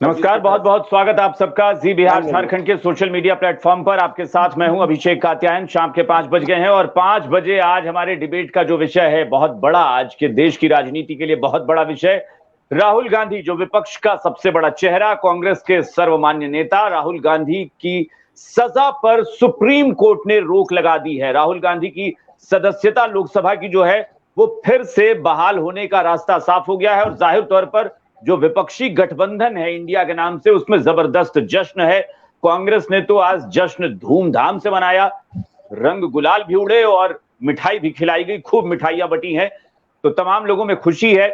नमस्कार, बहुत बहुत स्वागत आप सबका जी बिहार झारखंड के सोशल मीडिया प्लेटफॉर्म पर। आपके साथ मैं हूं अभिषेक कात्यायन। शाम के 5 बज गए हैं और 5 बजे आज हमारे डिबेट का जो विषय है बहुत बड़ा, आज के देश की राजनीति के लिए बहुत बड़ा विषय। राहुल गांधी जो विपक्ष का सबसे बड़ा चेहरा, कांग्रेस के सर्वमान्य नेता, राहुल गांधी की सजा पर सुप्रीम कोर्ट ने रोक लगा दी है। राहुल गांधी की सदस्यता लोकसभा की जो है वो फिर से बहाल होने का रास्ता साफ हो गया है और जाहिर तौर पर जो विपक्षी गठबंधन है इंडिया के नाम से, उसमें जबरदस्त जश्न है। कांग्रेस ने तो आज जश्न धूमधाम से मनाया, रंग गुलाल भी उड़े और मिठाई भी खिलाई गई, खूब मिठाइयां बटी हैं, तो तमाम लोगों में खुशी है।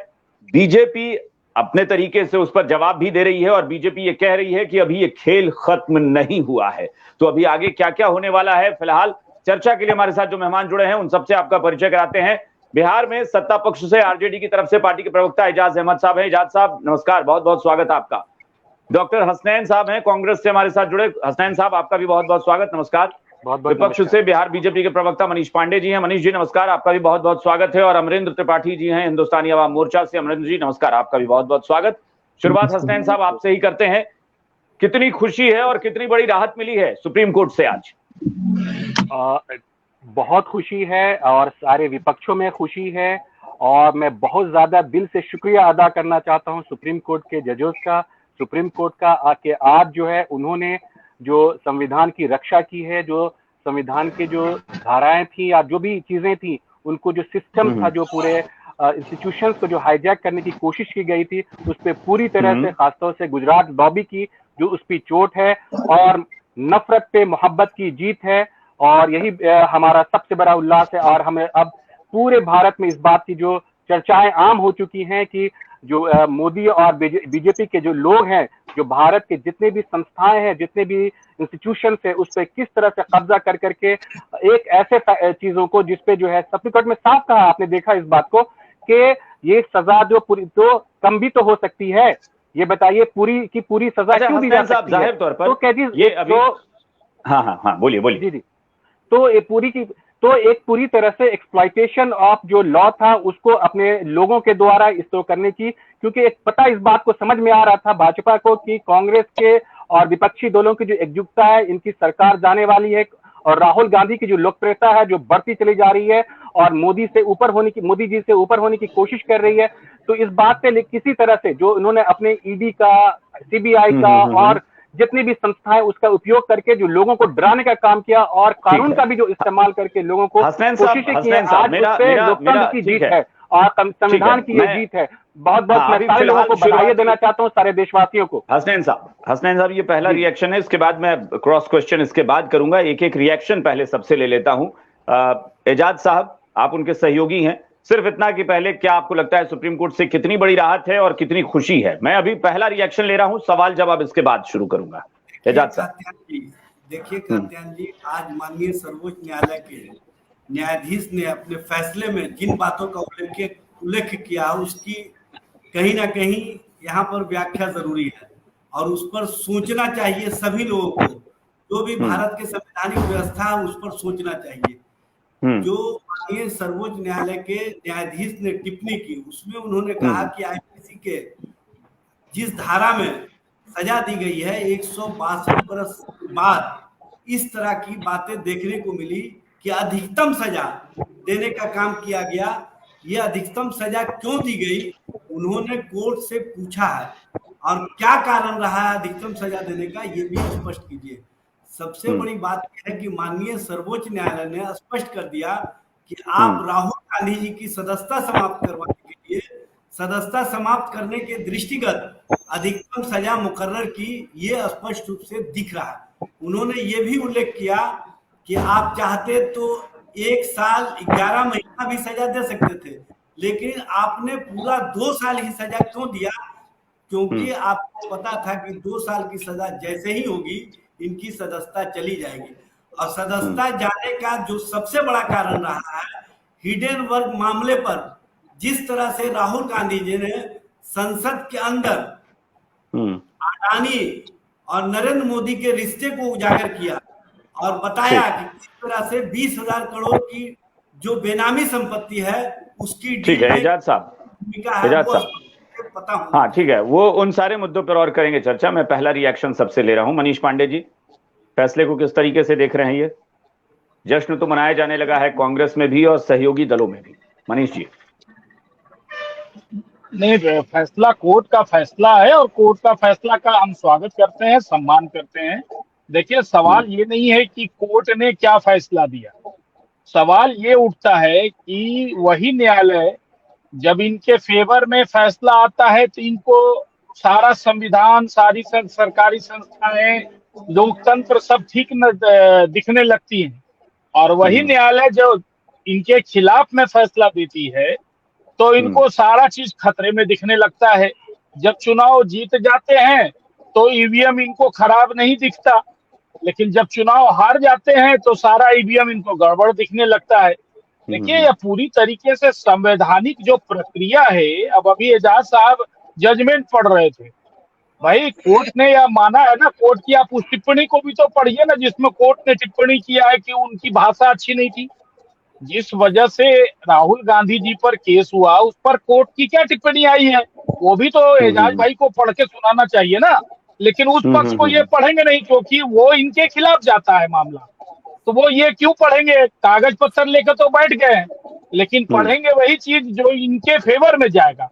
बीजेपी अपने तरीके से उस पर जवाब भी दे रही है और बीजेपी ये कह रही है कि अभी ये खेल खत्म नहीं हुआ है। तो अभी आगे क्या क्या होने वाला है, फिलहाल चर्चा के लिए हमारे साथ जो मेहमान जुड़े हैं उन सबसे आपका परिचय कराते हैं। बिहार में सत्ता पक्ष से आरजेडी की तरफ से पार्टी के प्रवक्ता एजाज अहमद साहब हैं। एजाज साहब नमस्कार, बहुत बहुत स्वागत आपका। डॉक्टर हसनैन साहब हैं कांग्रेस से हमारे साथ जुड़े। हसनैन साहब आपका भी बहुत बहुत स्वागत, नमस्कार। विपक्ष से बिहार बीजेपी के प्रवक्ता मनीष पांडे जी हैं। मनीष जी नमस्कार, आपका भी बहुत बहुत स्वागत है। और अमरेंद्र त्रिपाठी जी हैं हिंदुस्तानी अवाम मोर्चा से। अमरेंद्र जी नमस्कार, आपका भी बहुत बहुत स्वागत। शुरुआत हसनैन साहब आपसे ही करते हैं। कितनी खुशी है और कितनी बड़ी राहत मिली है सुप्रीम कोर्ट से आज? बहुत खुशी है और सारे विपक्षों में खुशी है और मैं बहुत ज्यादा दिल से शुक्रिया अदा करना चाहता हूं सुप्रीम कोर्ट के जजेस का, सुप्रीम कोर्ट का, कि आज जो है उन्होंने जो संविधान की रक्षा की है, जो संविधान के जो धाराएं थी या जो भी चीजें थी, उनको जो सिस्टम था, जो पूरे इंस्टीट्यूशंस को जो हाईजैक करने की कोशिश की गई थी, उस पर पूरी तरह से, खासतौर से गुजरात लॉबी की जो उस पर चोट है और नफरत पे मोहब्बत की जीत है, और यही हमारा सबसे बड़ा उल्लास है। और हमें अब पूरे भारत में इस बात की जो चर्चाएं आम हो चुकी हैं कि जो मोदी और बीजेपी के जो लोग हैं, जो भारत के जितने भी संस्थाएं हैं, जितने भी इंस्टीट्यूशन है, उस पर किस तरह से कब्जा कर करके एक ऐसे चीजों को जिसपे जो है सुप्रीम कोर्ट में साफ कहा, आपने देखा इस बात को, कि ये सजा जो पूरी तो कम भी तो हो सकती है। ये बताइए पूरी की पूरी सजा क्यों दी जा सकती है? तो कह दीजिए हाँ बोलिए बोलिए। जी तो ये एक पूरी तरह से एक्सप्लॉइटेशन ऑफ जो लॉ था उसको अपने लोगों के द्वारा इस्तेमाल करने की, क्योंकि एक पता इस बात को समझ में आ रहा था भाजपा को कि कांग्रेस के और विपक्षी दलों की जो एकजुटता है, इनकी सरकार जाने वाली है और राहुल गांधी की जो लोकप्रियता है जो बढ़ती चली जा रही है और मोदी जी से ऊपर होने की कोशिश कर रही है। तो इस बात पे किसी तरह से जो उन्होंने अपने ईडी का, सीबीआई का और जितनी भी संस्थाएं उसका उपयोग करके जो लोगों को डराने का काम किया और कानून का भी जो इस्तेमाल करके लोगों को कोशिश की है, आज उससे लोकतंत्र की जीत है और संविधान की ये जीत है। बहुत बहुत मैं सारे लोगों को बधाई देना चाहता हूँ, सारे देशवासियों को। हसनैन साहब ये पहला रिएक्शन है, इसके बाद मैं क्रॉस क्वेश्चन इसके बाद करूंगा। एक एक रिएक्शन पहले सबसे ले लेता हूं। एजाज साहब आप उनके सहयोगी हैं, सिर्फ इतना कि पहले क्या आपको लगता है सुप्रीम कोर्ट से कितनी बड़ी राहत है और कितनी खुशी है? मैं अभी पहला रिएक्शन ले रहा हूं, सवाल जवाब इसके बाद शुरू करूंगा। एजाज साहब देखिए कात्यायन जी, आज माननीय सर्वोच्च न्यायालय के न्यायाधीश ने अपने फैसले में जिन बातों का उल्लेख किया उसकी कहीं ना कहीं यहाँ पर व्याख्या जरूरी है और उस पर सोचना चाहिए सभी लोगों को। जो भी भारत के संवैधानिक व्यवस्था है उस पर सोचना चाहिए। जो माननीय सर्वोच्च न्यायालय के न्यायाधीश ने टिप्पणी की उसमें उन्होंने कहा कि आईपीसी के जिस धारा में सजा दी गई है 162 बरस बाद इस तरह की बातें देखने को मिली कि अधिकतम सजा देने का काम किया गया। ये अधिकतम सजा क्यों दी गई उन्होंने कोर्ट से पूछा है और क्या कारण रहा है अधिकतम सजा देने का, ये भी स्पष्ट कीजिए। सबसे बड़ी बात यह है कि माननीय सर्वोच्च न्यायालय ने स्पष्ट कर दिया कि आप राहुल गांधी जी की सदस्यता समाप्त करवाने के लिए, सदस्यता समाप्त करने के दृष्टिगत अधिकतम सजा मुकर्रर की, ये स्पष्ट रूप से दिख रहा है। उन्होंने ये भी उल्लेख किया कि आप चाहते तो 1 साल 11 महीना भी सजा दे सकते थे, लेकिन आपने पूरा 2 साल ही सजा क्यों दिया? क्योंकि आपको पता था कि 2 साल की सजा जैसे ही होगी इनकी सदस्यता चली जाएगी। और सदस्यता जाने का जो सबसे बड़ा कारण रहा है, हिडेनबर्ग मामले पर जिस तरह से राहुल गांधी जी ने संसद के अंदर अडानी और नरेंद्र मोदी के रिश्ते को उजागर किया और बताया कि किस तरह से 20,000 करोड़ की जो बेनामी संपत्ति है उसकी ठीक है एजाज साहब पता होना। हाँ ठीक है, वो उन सारे मुद्दों पर और करेंगे चर्चा। मैं पहला रिएक्शन सबसे ले रहा हूं। मनीष पांडे जी, फैसले को किस तरीके से देख रहे हैं? ये जश्न तो मनाया जाने लगा है कांग्रेस में भी और सहयोगी दलों में भी। मनीष जी। नहीं, फैसला कोर्ट का फैसला है और कोर्ट का फैसला का हम स्वागत करते हैं, सम्मान करते हैं। देखिए, सवाल ये नहीं है कि कोर्ट ने क्या फैसला दिया, सवाल ये उठता है कि वही न्यायालय जब इनके फेवर में फैसला आता है तो इनको सारा संविधान, सारी सरकारी संस्थाएं, लोकतंत्र सब ठीक दिखने लगती हैं। और वही न्यायालय जो इनके खिलाफ में फैसला देती है तो इनको सारा चीज खतरे में दिखने लगता है। जब चुनाव जीत जाते हैं तो ईवीएम इनको खराब नहीं दिखता, लेकिन जब चुनाव हार जाते हैं तो सारा ईवीएम इनको गड़बड़ दिखने लगता है। देखिए, यह पूरी तरीके से संवैधानिक जो प्रक्रिया है। अब अभी एजाज साहब जजमेंट पढ़ रहे थे, भाई कोर्ट ने यह माना है ना, कोर्ट की आप उस टिप्पणी को भी तो पढ़िए ना जिसमें कोर्ट ने टिप्पणी किया है कि उनकी भाषा अच्छी नहीं थी। जिस वजह से राहुल गांधी जी पर केस हुआ उस पर कोर्ट की क्या टिप्पणी आई है, वो भी तो एजाज भाई को पढ़ के सुनाना चाहिए ना। लेकिन उस पक्ष को ये पढ़ेंगे नहीं क्योंकि वो इनके खिलाफ जाता है मामला, तो वो ये क्यों पढ़ेंगे? कागज पत्थर लेकर तो बैठ गए हैं, लेकिन पढ़ेंगे वही चीज जो इनके फेवर में जाएगा।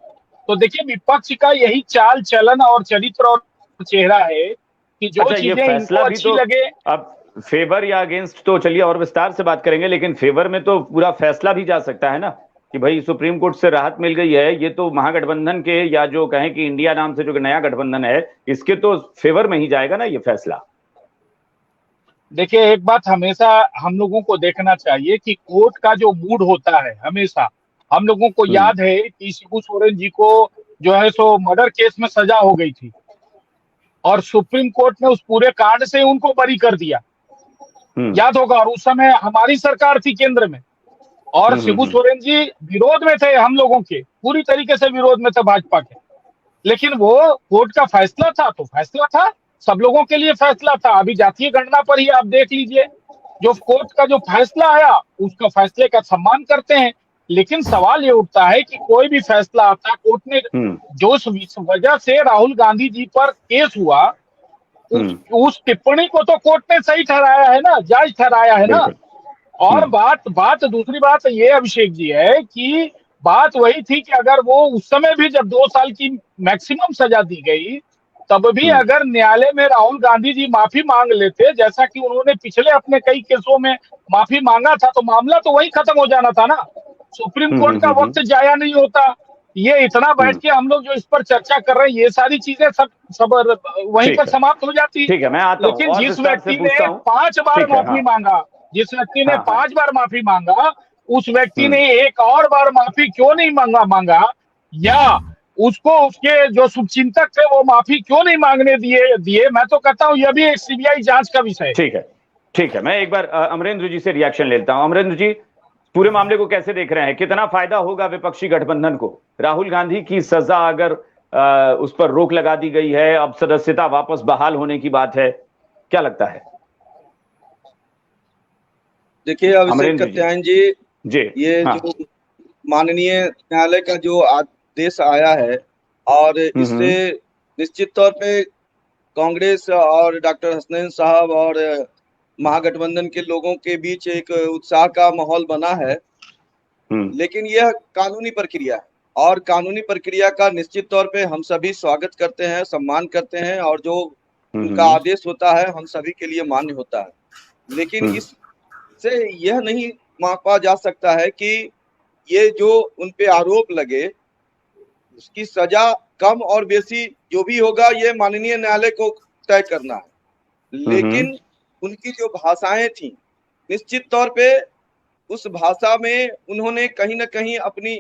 तो देखिए, विपक्ष का यही चाल चलन और चरित्र और चेहरा है कि जो चीजें इनको अच्छी लगे। अब फेवर या अगेंस्ट तो चलिए और विस्तार से बात करेंगे, लेकिन फेवर में तो पूरा फैसला भी जा सकता है ना कि भाई सुप्रीम कोर्ट से राहत मिल गई है। ये तो महागठबंधन के, या जो कहें कि इंडिया नाम से जो नया गठबंधन है, इसके तो फेवर में ही जाएगा ना ये फैसला। देखिए, एक बात हमेशा हम लोगों को देखना चाहिए कि कोर्ट का जो मूड होता है, हमेशा हम लोगों को याद है कि शिबू सोरेन जी को जो है सो मर्डर केस में सजा हो गई थी और सुप्रीम कोर्ट ने उस पूरे कांड से उनको बरी कर दिया, याद होगा। और उस समय हमारी सरकार थी केंद्र में और शिबू सोरेन जी विरोध में थे, हम लोगों के पूरी तरीके से विरोध में थे भाजपा के। लेकिन वो कोर्ट का फैसला था तो फैसला था, सब लोगों के लिए फैसला था। अभी जातीय गणना पर ही आप देख लीजिए, जो कोर्ट का जो फैसला आया उसका फैसले का सम्मान करते हैं। लेकिन सवाल ये उठता है कि कोई भी फैसला आता है, कोर्ट ने जो वजह से राहुल गांधी जी पर केस हुआ उस टिप्पणी को तो कोर्ट ने सही ठहराया है ना, जायज ठहराया है ना। और बात दूसरी बात ये अभिषेक जी है कि बात वही थी कि अगर वो उस समय भी जब 2 साल की मैक्सिमम सजा दी गई तब भी अगर न्यायालय में राहुल गांधी जी माफी मांग लेते, जैसा कि उन्होंने पिछले अपने कई केसों में माफी मांगा था, तो मामला तो वही खत्म हो जाना था ना। सुप्रीम कोर्ट का वक्त जाया नहीं होता। ये इतना बैठ के हम लोग जो इस पर चर्चा कर रहे हैं, ये सारी चीजें सब वहीं पर समाप्त हो जाती। ठीक है, मैं आता हूं। लेकिन जिस व्यक्ति ने 5 बार माफी मांगा, जिस व्यक्ति ने 5 बार माफी मांगा, उस व्यक्ति ने एक और बार माफी क्यों नहीं मांगा, या उसको उसके जो शुभचिंतक थे वो माफी क्यों नहीं मांगने दिए। मैं तो कहता हूं यह भी एक सीबीआई जांच का विषय है। ठीक है, मैं एक बार अमरेंद्र जी से रिएक्शन लेता हूं। अमरेंद्र जी, पूरे मामले को कैसे देख रहे हैं? कितना फायदा होगा विपक्षी गठबंधन को? राहुल गांधी की सजा अगर उस पर रोक लगा दी गई है, अब सदस्यता वापस बहाल होने की बात है, क्या लगता है? देखिए अभिषेक कात्यायन जी, ये जो माननीय न्यायालय का जो आदेश आया है और इससे निश्चित तौर पे कांग्रेस और डॉक्टर हसनैन साहब और महागठबंधन के लोगों के बीच एक उत्साह का माहौल बना है। लेकिन यह कानूनी प्रक्रिया है और कानूनी प्रक्रिया का निश्चित तौर पे हम सभी स्वागत करते हैं, सम्मान करते हैं और जो उनका आदेश होता है हम सभी के लिए मान्य होता है। लेकिन इससे यह नहीं मापा जा सकता है कि ये जो उन पे आरोप लगे उसकी सजा कम और बेसी जो भी होगा ये माननीय न्यायालय को तय करना है। लेकिन उनकी जो भाषाएं थी, निश्चित तौर पे उस भाषा में उन्होंने कहीं ना कहीं अपनी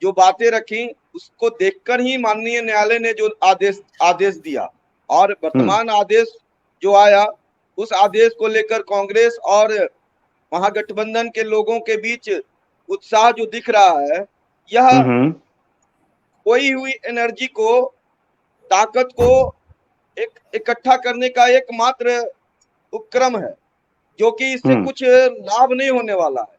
जो बातें रखी उसको देखकर ही माननीय न्यायालय ने जो आदेश दिया और वर्तमान आदेश जो आया उस आदेश को लेकर कांग्रेस और महागठबंधन के लोगों के बीच उत्साह जो दिख रहा है, यह खोई हुई एनर्जी को, ताकत को इकट्ठा करने का एकमात्र उपक्रम है, जो कि इससे कुछ लाभ नहीं होने वाला है।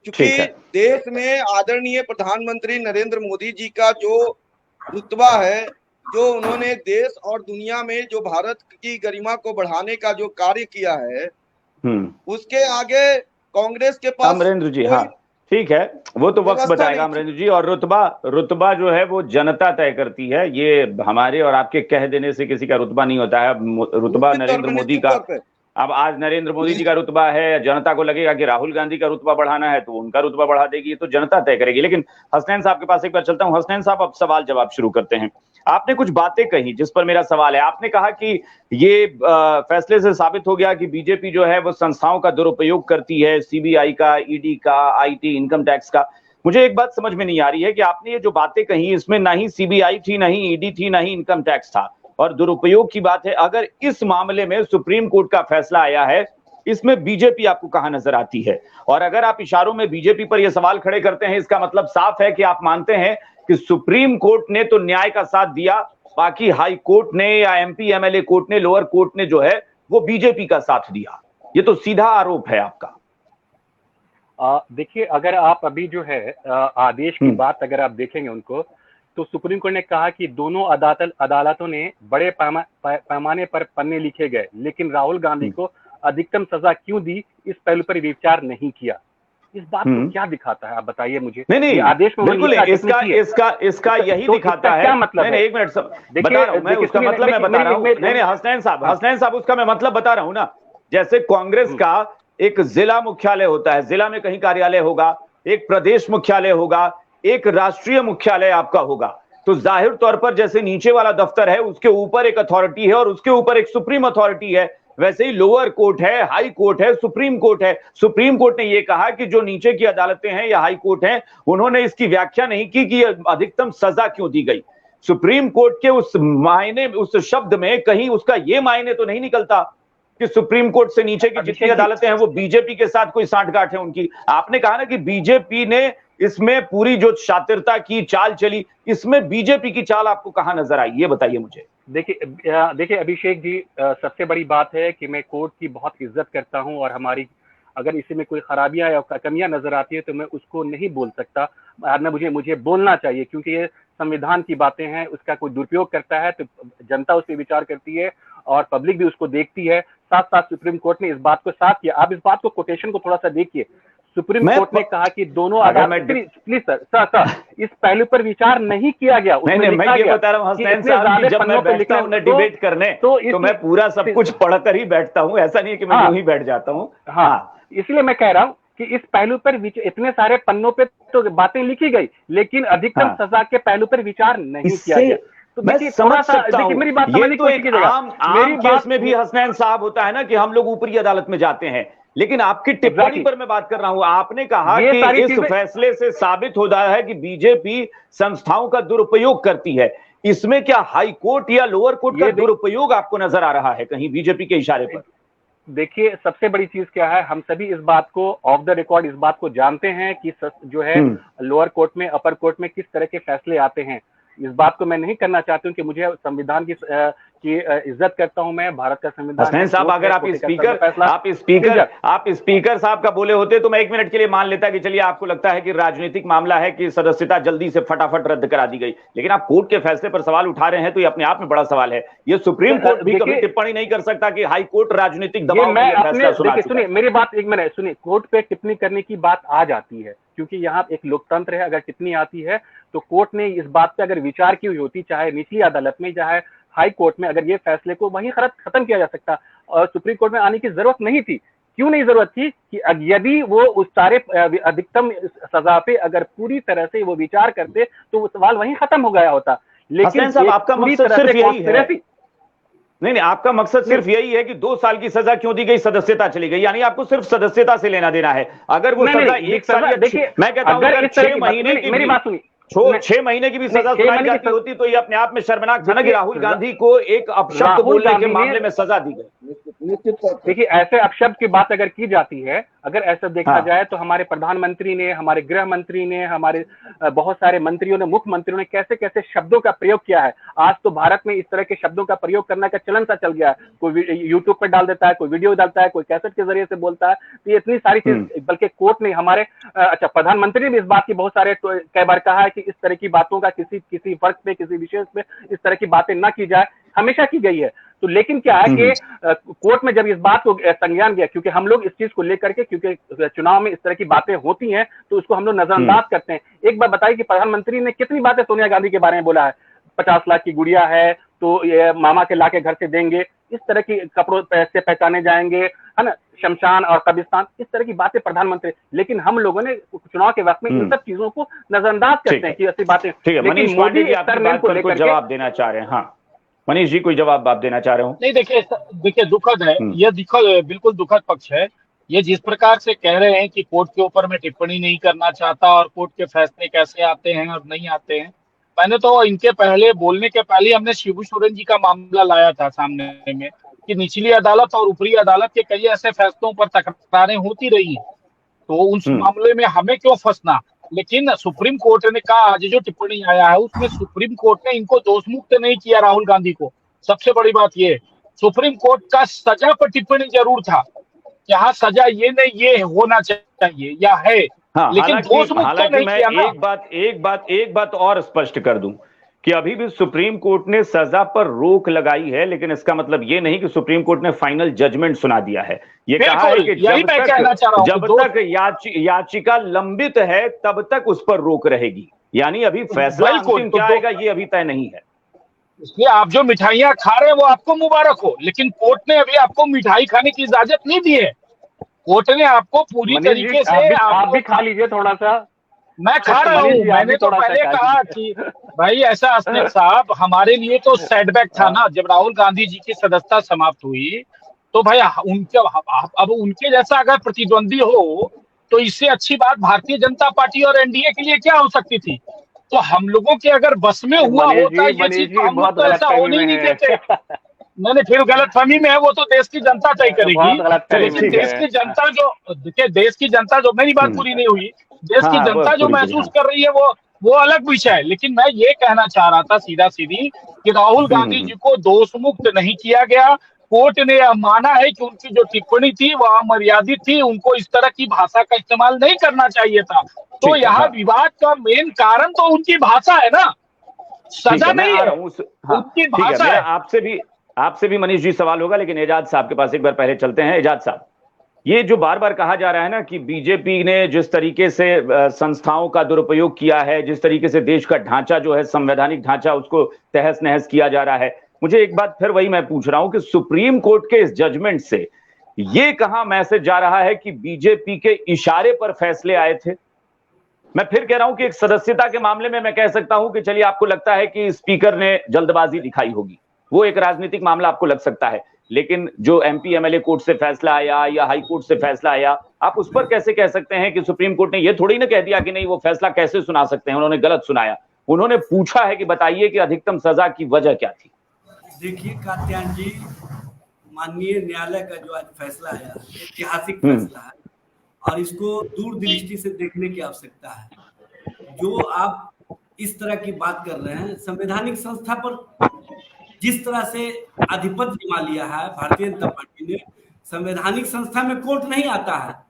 क्योंकि देश में आदरणीय प्रधानमंत्री नरेंद्र मोदी जी का जो रुतबा है, जो उन्होंने देश और दुनिया में जो भारत की गरिमा को बढ़ाने का जो कार्य किया है, उसके आगे कांग्रेस के पास अमरेंद्र जी, हाँ ठीक है, वो तो वक्त बताएगा अमरेंद्र जी। और रुतबा जो है वो जनता तय करती है, ये हमारे और आपके कह देने से किसी का रुतबा नहीं होता है। रुतबा नरेंद्र मोदी का, अब आज नरेंद्र मोदी जी का रुतबा है, जनता को लगेगा कि राहुल गांधी का रुतबा बढ़ाना है तो उनका रुतबा बढ़ा देगी, तो जनता तय करेगी। लेकिन हसनैन साहब के पास एक बार चलता हूं। हसनैन साहब, अब सवाल जवाब शुरू करते हैं। आपने कुछ बातें कही जिस पर मेरा सवाल है। आपने कहा कि ये फैसले से साबित हो गया कि बीजेपी जो है वो संस्थाओं का दुरुपयोग करती है, सीबीआई का, ईडी का, आईटी, इनकम टैक्स का। मुझे एक बात समझ में नहीं आ रही है कि आपने ये जो बातें कही, इसमें ना ही सीबीआई थी, ना ही ईडी थी, ना ही इनकम टैक्स था, और दुरुपयोग की बात है। अगर इस मामले में सुप्रीम कोर्ट का फैसला आया है, इसमें बीजेपी आपको कहां नजर आती है? और अगर आप इशारों में बीजेपी पर यह सवाल खड़े करते हैं, इसका मतलब साफ है कि आप मानते हैं कि सुप्रीम कोर्ट ने तो न्याय का साथ दिया, बाकी हाई कोर्ट ने या एमपी एमएलए कोर्ट ने, लोअर कोर्ट ने जो है वो बीजेपी का साथ दिया। ये तो सीधा आरोप है आपका। देखिए, अगर आप अभी जो है आदेश की बात अगर आप देखेंगे उनको, तो सुप्रीम कोर्ट ने कहा कि दोनों अदालतों ने बड़े पैमाने पर पन्ने लिखे गए, लेकिन राहुल गांधी को अधिकतम सजा क्यों दी, इस पहलू पर विचार नहीं किया। इस बात को क्या दिखाता है, आप बताइए मुझे। नहीं, आदेश में बिल्कुल इसका यही दिखाता है। क्या मतलब है? एक मिनट बता रहा हूं मैं, उसका मतलब मैं बता रहा हूं। नहीं, हसनैन साहब, उसका मैं मतलब बता रहा हूं ना। जैसे कांग्रेस का एक जिला मुख्यालय होता है, जिला में कहीं कार्यालय होगा, एक प्रदेश मुख्यालय होगा, एक राष्ट्रीय मुख्यालय आपका होगा, तो जाहिर तौर पर जैसे नीचे वाला दफ्तर है उसके ऊपर एक अथॉरिटी है और उसके ऊपर एक सुप्रीम अथॉरिटी है, वैसे ही लोअर कोर्ट है, हाई कोर्ट है, सुप्रीम कोर्ट है। सुप्रीम कोर्ट ने यह कहा कि जो नीचे की अदालतें हैं या हाई कोर्ट हैं, उन्होंने इसकी व्याख्या नहीं की कि अधिकतम सजा क्यों दी गई। सुप्रीम कोर्ट के उस मायने, उस शब्द में कहीं उसका यह मायने तो नहीं निकलता कि सुप्रीम कोर्ट से नीचे की जितनी अदालतें हैं वो बीजेपी के साथ कोई सांठगांठ है उनकी। आपने कहा ना कि बीजेपी ने इसमें पूरी जो शातिरता की चाल चली, इसमें बीजेपी की चाल आपको कहां नजर आई, ये बताइए मुझे। देखिए अभिषेक जी, सबसे बड़ी बात है कि मैं कोर्ट की बहुत इज्जत करता हूं, और हमारी अगर इसी में कोई खराबियां या कमियां नजर आती है तो मैं उसको नहीं बोल सकता, मुझे बोलना चाहिए, क्योंकि ये संविधान की बातें हैं। उसका कोई दुरुपयोग करता है तो जनता उस पर विचार करती है और पब्लिक भी उसको देखती है। साथ साथ सुप्रीम कोर्ट ने इस बात को साथ किया। आप इस बात को कोटेशन को थोड़ा सा देखिए। सुप्रीम कोर्ट ने कहा कि दोनों प्लीज सर इस पहलू पर विचार नहीं किया गया। मैं ये बता रहा हूं हसनैन साहब, जब मैं बैठता हूं डिबेट करने तो मैं पूरा सब कुछ पढ़कर ही बैठता हूं, ऐसा नहीं है कि मैं यूं ही बैठ जाता हूं। हाँ, इसलिए मैं कह रहा हूं कि इस पहलू पर इतने सारे पन्नों पे तो बातें लिखी गई, लेकिन अधिकतम सजा के पहलू पर विचार नहीं किया गया। तो मैं समझ सकता हूं, मेरी बात ये तो एक आम केस में भी हसनैन साहब होता है ना कि हम लोग ऊपरी अदालत में जाते हैं, लेकिन आपकी टिप्पणी पर मैं बात कर रहा हूं। आपने कहा कि इस फैसले से साबित हो रहा है कि बीजेपी संस्थाओं का दुरुपयोग करती है। इसमें क्या हाई कोर्ट या लोअर कोर्ट का दुरुपयोग आपको नजर आ रहा है कहीं बीजेपी के इशारे पर? देखिए, सबसे बड़ी चीज क्या है, हम सभी इस बात को ऑफ द रिकॉर्ड इस बात को जानते हैं कि जो है लोअर कोर्ट में, अपर कोर्ट में किस तरह के फैसले आते हैं। इस बात को मैं नहीं करना चाहती हूँ कि मुझे संविधान की इज्जत करता हूं मैं, भारत का संविधान। हसनैन साहब, अगर आप स्पीकर साहब का बोले होते तो मैं एक मिनट के लिए मान लेता कि चलिए आपको लगता है कि राजनीतिक मामला है कि सदस्यता जल्दी से फटाफट रद्द करा दी गई, लेकिन आप कोर्ट के फैसले पर सवाल उठा रहे हैं तो ये अपने आप में बड़ा सवाल है। ये सुप्रीम कोर्ट भी कभी टिप्पणी नहीं कर सकता कि हाई कोर्ट राजनीतिक दबाव में फैसला सुना। सुनिए मेरी बात, एक मिनट सुनिए। कोर्ट पे टिप्पणी करने की बात आ जाती है क्योंकि यहाँ एक लोकतंत्र है। अगर टिप्पणी आती है तो कोर्ट ने इस बात पे अगर विचार की हुई होती, चाहे निचली अदालत में चाहे हाई कोर्ट में, अगर ये फैसले को वहीं खत्म किया जा सकता और सुप्रीम कोर्ट में आने की जरूरत नहीं थी। क्यों नहीं जरूरत थी कि यदि वो उस सारे अधिकतम सजा पे अगर पूरी तरह से वो विचार करते तो वो सवाल वहीं खत्म हो गया होता। लेकिन साहब, आपका मकसद सिर्फ यही है? नहीं, आपका मकसद सिर्फ यही है कि 2 साल की सजा क्यों दी गई, सदस्यता चली गई, यानी आपको सिर्फ सदस्यता से लेना देना है। अगर वो सजा 1 साल, देखिए मैं कहता हूं अगर 6 महीने की, मेरी बात सुनिए, 6 महीने की भी सजा सुनाई जाती होती तो ये अपने आप में शर्मनाक था ना कि राहुल गांधी को एक अपशब्द बोलने के मामले में सजा दी गई। देखिए, ऐसे अपशब्द की बात अगर की जाती है, अगर ऐसा देखा जाए तो हमारे प्रधानमंत्री ने, हमारे गृह मंत्री ने, हमारे बहुत सारे मंत्रियों ने, मुख्यमंत्रियों ने कैसे कैसे शब्दों का प्रयोग किया है। आज तो भारत में इस तरह के शब्दों का प्रयोग करने का चलन सा चल गया है। कोई यूट्यूब पर डाल देता है, कोई वीडियो डालता है, कोई कैसेट के जरिए से बोलता है। तो ये इतनी सारी चीज, बल्कि कोर्ट ने हमारे प्रधानमंत्री ने भी इस बात की बहुत सारे कई बार कहा है कि इस तरह की बातों का किसी वर्ग पे, किसी विशेष पे इस तरह की बातें ना की जाए, हमेशा की गई है। तो लेकिन क्या है कि कोर्ट में जब इस बात को संज्ञान गया, क्योंकि हम लोग इस चीज को लेकर के, क्योंकि चुनाव में इस तरह की बातें होती हैं तो उसको हम लोग नजरअंदाज करते हैं। एक बार बताइए कि प्रधानमंत्री ने कितनी बातें सोनिया गांधी के बारे में बोला है। 50 लाख की गुड़िया है तो ये मामा के लाके घर से देंगे, इस तरह की कपड़ों से पहचाने जाएंगे, है ना, शमशान और कब्रिस्तान, इस तरह की बातें प्रधानमंत्री। लेकिन हम लोगों ने चुनाव के वक्त में इन सब चीजों को नजरअंदाज करते हैं कि ऐसी बातें। लेकिन मोदी को जवाब देना चाह रहे हैं। हाँ मनीष जी, कोई जवाब आप देना चाह रहे हो? नहीं, देखिए दुखद है, यह बिल्कुल दुखद पक्ष है। ये जिस प्रकार से कह रहे हैं कि कोर्ट के ऊपर मैं टिप्पणी नहीं करना चाहता और कोर्ट के फैसले कैसे आते हैं और नहीं आते हैं। मैंने तो इनके पहले बोलने के पहले हमने शिबू सोरेन जी का मामला लाया था सामने में कि निचली अदालत और ऊपरी अदालत के कई ऐसे फैसलों पर तकरारें होती रही हैं, तो उस मामले में हमें क्यों फंसना। लेकिन सुप्रीम कोर्ट ने कहा, आज जो टिप्पणी आया है उसमें सुप्रीम कोर्ट ने इनको दोष मुक्त नहीं किया राहुल गांधी को। सबसे बड़ी बात ये, सुप्रीम कोर्ट का सजा पर टिप्पणी जरूर था, यहाँ सजा ये नहीं ये होना चाहिए या है, लेकिन दोष मुक्त तो नहीं किया ना। एक बात और स्पष्ट कर दूं कि अभी भी सुप्रीम कोर्ट ने सजा पर रोक लगाई है, लेकिन इसका मतलब ये नहीं कि सुप्रीम कोर्ट ने फाइनल जजमेंट सुना दिया है। ये कहा है कि जब तक याचिका लंबित है तब तक उस पर रोक रहेगी, यानी अभी फैसला अंतिम क्या आएगा ये अभी तय नहीं है। इसलिए आप जो मिठाइयां खा रहे हैं वो आपको मुबारक हो, लेकिन कोर्ट ने अभी आपको मिठाई खाने की इजाजत नहीं दी है। कोर्ट ने आपको पूरी तरीके से आप भी खा लीजिए थोड़ा सा। मैं खा रहा हूँ, मैंने तो पहले कहा कि भाई ऐसा अस्मित साहब, हमारे लिए तो सेटबैक था ना जब राहुल गांधी जी की सदस्यता समाप्त हुई। तो भाई अब उनके जैसा अगर प्रतिद्वंदी हो तो इससे अच्छी बात भारतीय जनता पार्टी और एनडीए के लिए क्या हो सकती थी। तो हम लोगों के अगर बस में हुआ होता ये चीज, तो हम लोग तो ऐसा होने ही नहीं देते। मैंने फिर गलतफहमी में है, वो तो देश की जनता तय करेगी। लेकिन देश की जनता जो मेरी बात पूरी नहीं हुई, देश की जनता जो महसूस कर रही है वो अलग विषय है। लेकिन मैं ये कहना चाह रहा था सीधा सीधी कि राहुल गांधी जी को दोष मुक्त नहीं किया गया। कोर्ट ने यह माना है कि उनकी जो टिप्पणी थी वह अमर्यादित थी, उनको इस तरह की भाषा का इस्तेमाल नहीं करना चाहिए था। तो यहाँ विवाद का मेन कारण तो उनकी भाषा है ना, सजा नहीं है, उनकी भाषा है। आपसे भी मनीष जी सवाल होगा, लेकिन एजाज साहब के पास एक बार पहले चलते हैं। एजाज साहब, ये जो बार बार कहा जा रहा है ना कि बीजेपी ने जिस तरीके से संस्थाओं का दुरुपयोग किया है, जिस तरीके से देश का ढांचा जो है, संवैधानिक ढांचा, उसको तहस नहस किया जा रहा है, मुझे एक बात फिर वही मैं पूछ रहा हूं कि सुप्रीम कोर्ट के इस जजमेंट से ये कहां मैसेज जा रहा है कि बीजेपी के इशारे पर फैसले आए थे। मैं फिर कह रहा हूं कि एक सदस्यता के मामले में मैं कह सकता हूं कि चलिए आपको लगता है कि स्पीकर ने जल्दबाजी दिखाई होगी, वो एक राजनीतिक मामला आपको लग सकता है, लेकिन जो एमपी एमएलए कोर्ट से फैसला आया या हाई कोर्ट से फैसला आया, आप उस पर कैसे कह सकते हैं कि सुप्रीम कोर्ट ने ये थोड़ी ना कह दिया कि नहीं वो फैसला कैसे सुना सकते हैं, उन्होंने गलत सुनाया। उन्होंने पूछा है कि बताइए कि अधिकतम सजा की वजह क्या थी। देखिए कात्यायन जी, माननीय न्यायालय का जो आज फैसला आया ऐतिहासिक फैसला है और इसको दूरदृष्टि से देखने की आवश्यकता है। जो आप इस तरह की बात कर रहे हैं, संवैधानिक संस्था पर जिस तरह से आधिपत्य जमा लिया है भारतीय जनता पार्टी ने, संवैधानिक संस्था में कोर्ट नहीं आता है।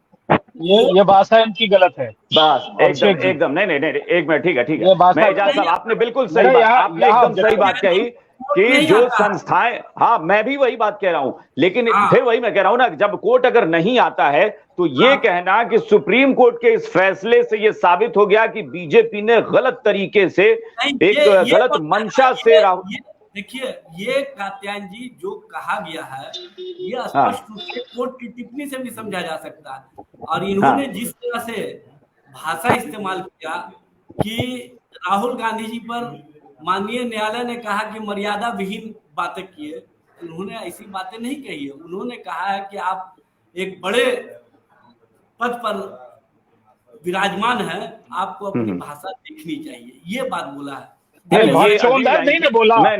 ये भाषा इनकी गलत है। बस एकदम नहीं एक मिनट, ठीक है। मैं एजाज साहब, आपने बिल्कुल सही बात, आपने एकदम सही बात कही कि जो संस्थाएं, हाँ मैं भी वही बात कह रहा हूं, लेकिन फिर वही मैं कह रहा हूं ना, जब कोर्ट अगर नहीं आता है तो ये कहना कि सुप्रीम कोर्ट के इस फैसले से ये साबित हो गया कि बीजेपी ने गलत तरीके से एक गलत मंशा से देखिए ये कात्यायन जी जो कहा गया है ये स्पष्ट रूप से कोर्ट की टिप्पणी से भी समझा जा सकता है। और इन्होंने जिस तरह से भाषा इस्तेमाल किया कि राहुल गांधी जी पर माननीय न्यायालय ने कहा कि मर्यादा विहीन बातें किए, उन्होंने ऐसी बातें नहीं कही है। उन्होंने कहा है कि आप एक बड़े पद पर विराजमान है, आपको अपनी भाषा देखनी चाहिए, ये बात बोला है। भगचोंधर नहीं बोला, नहीं,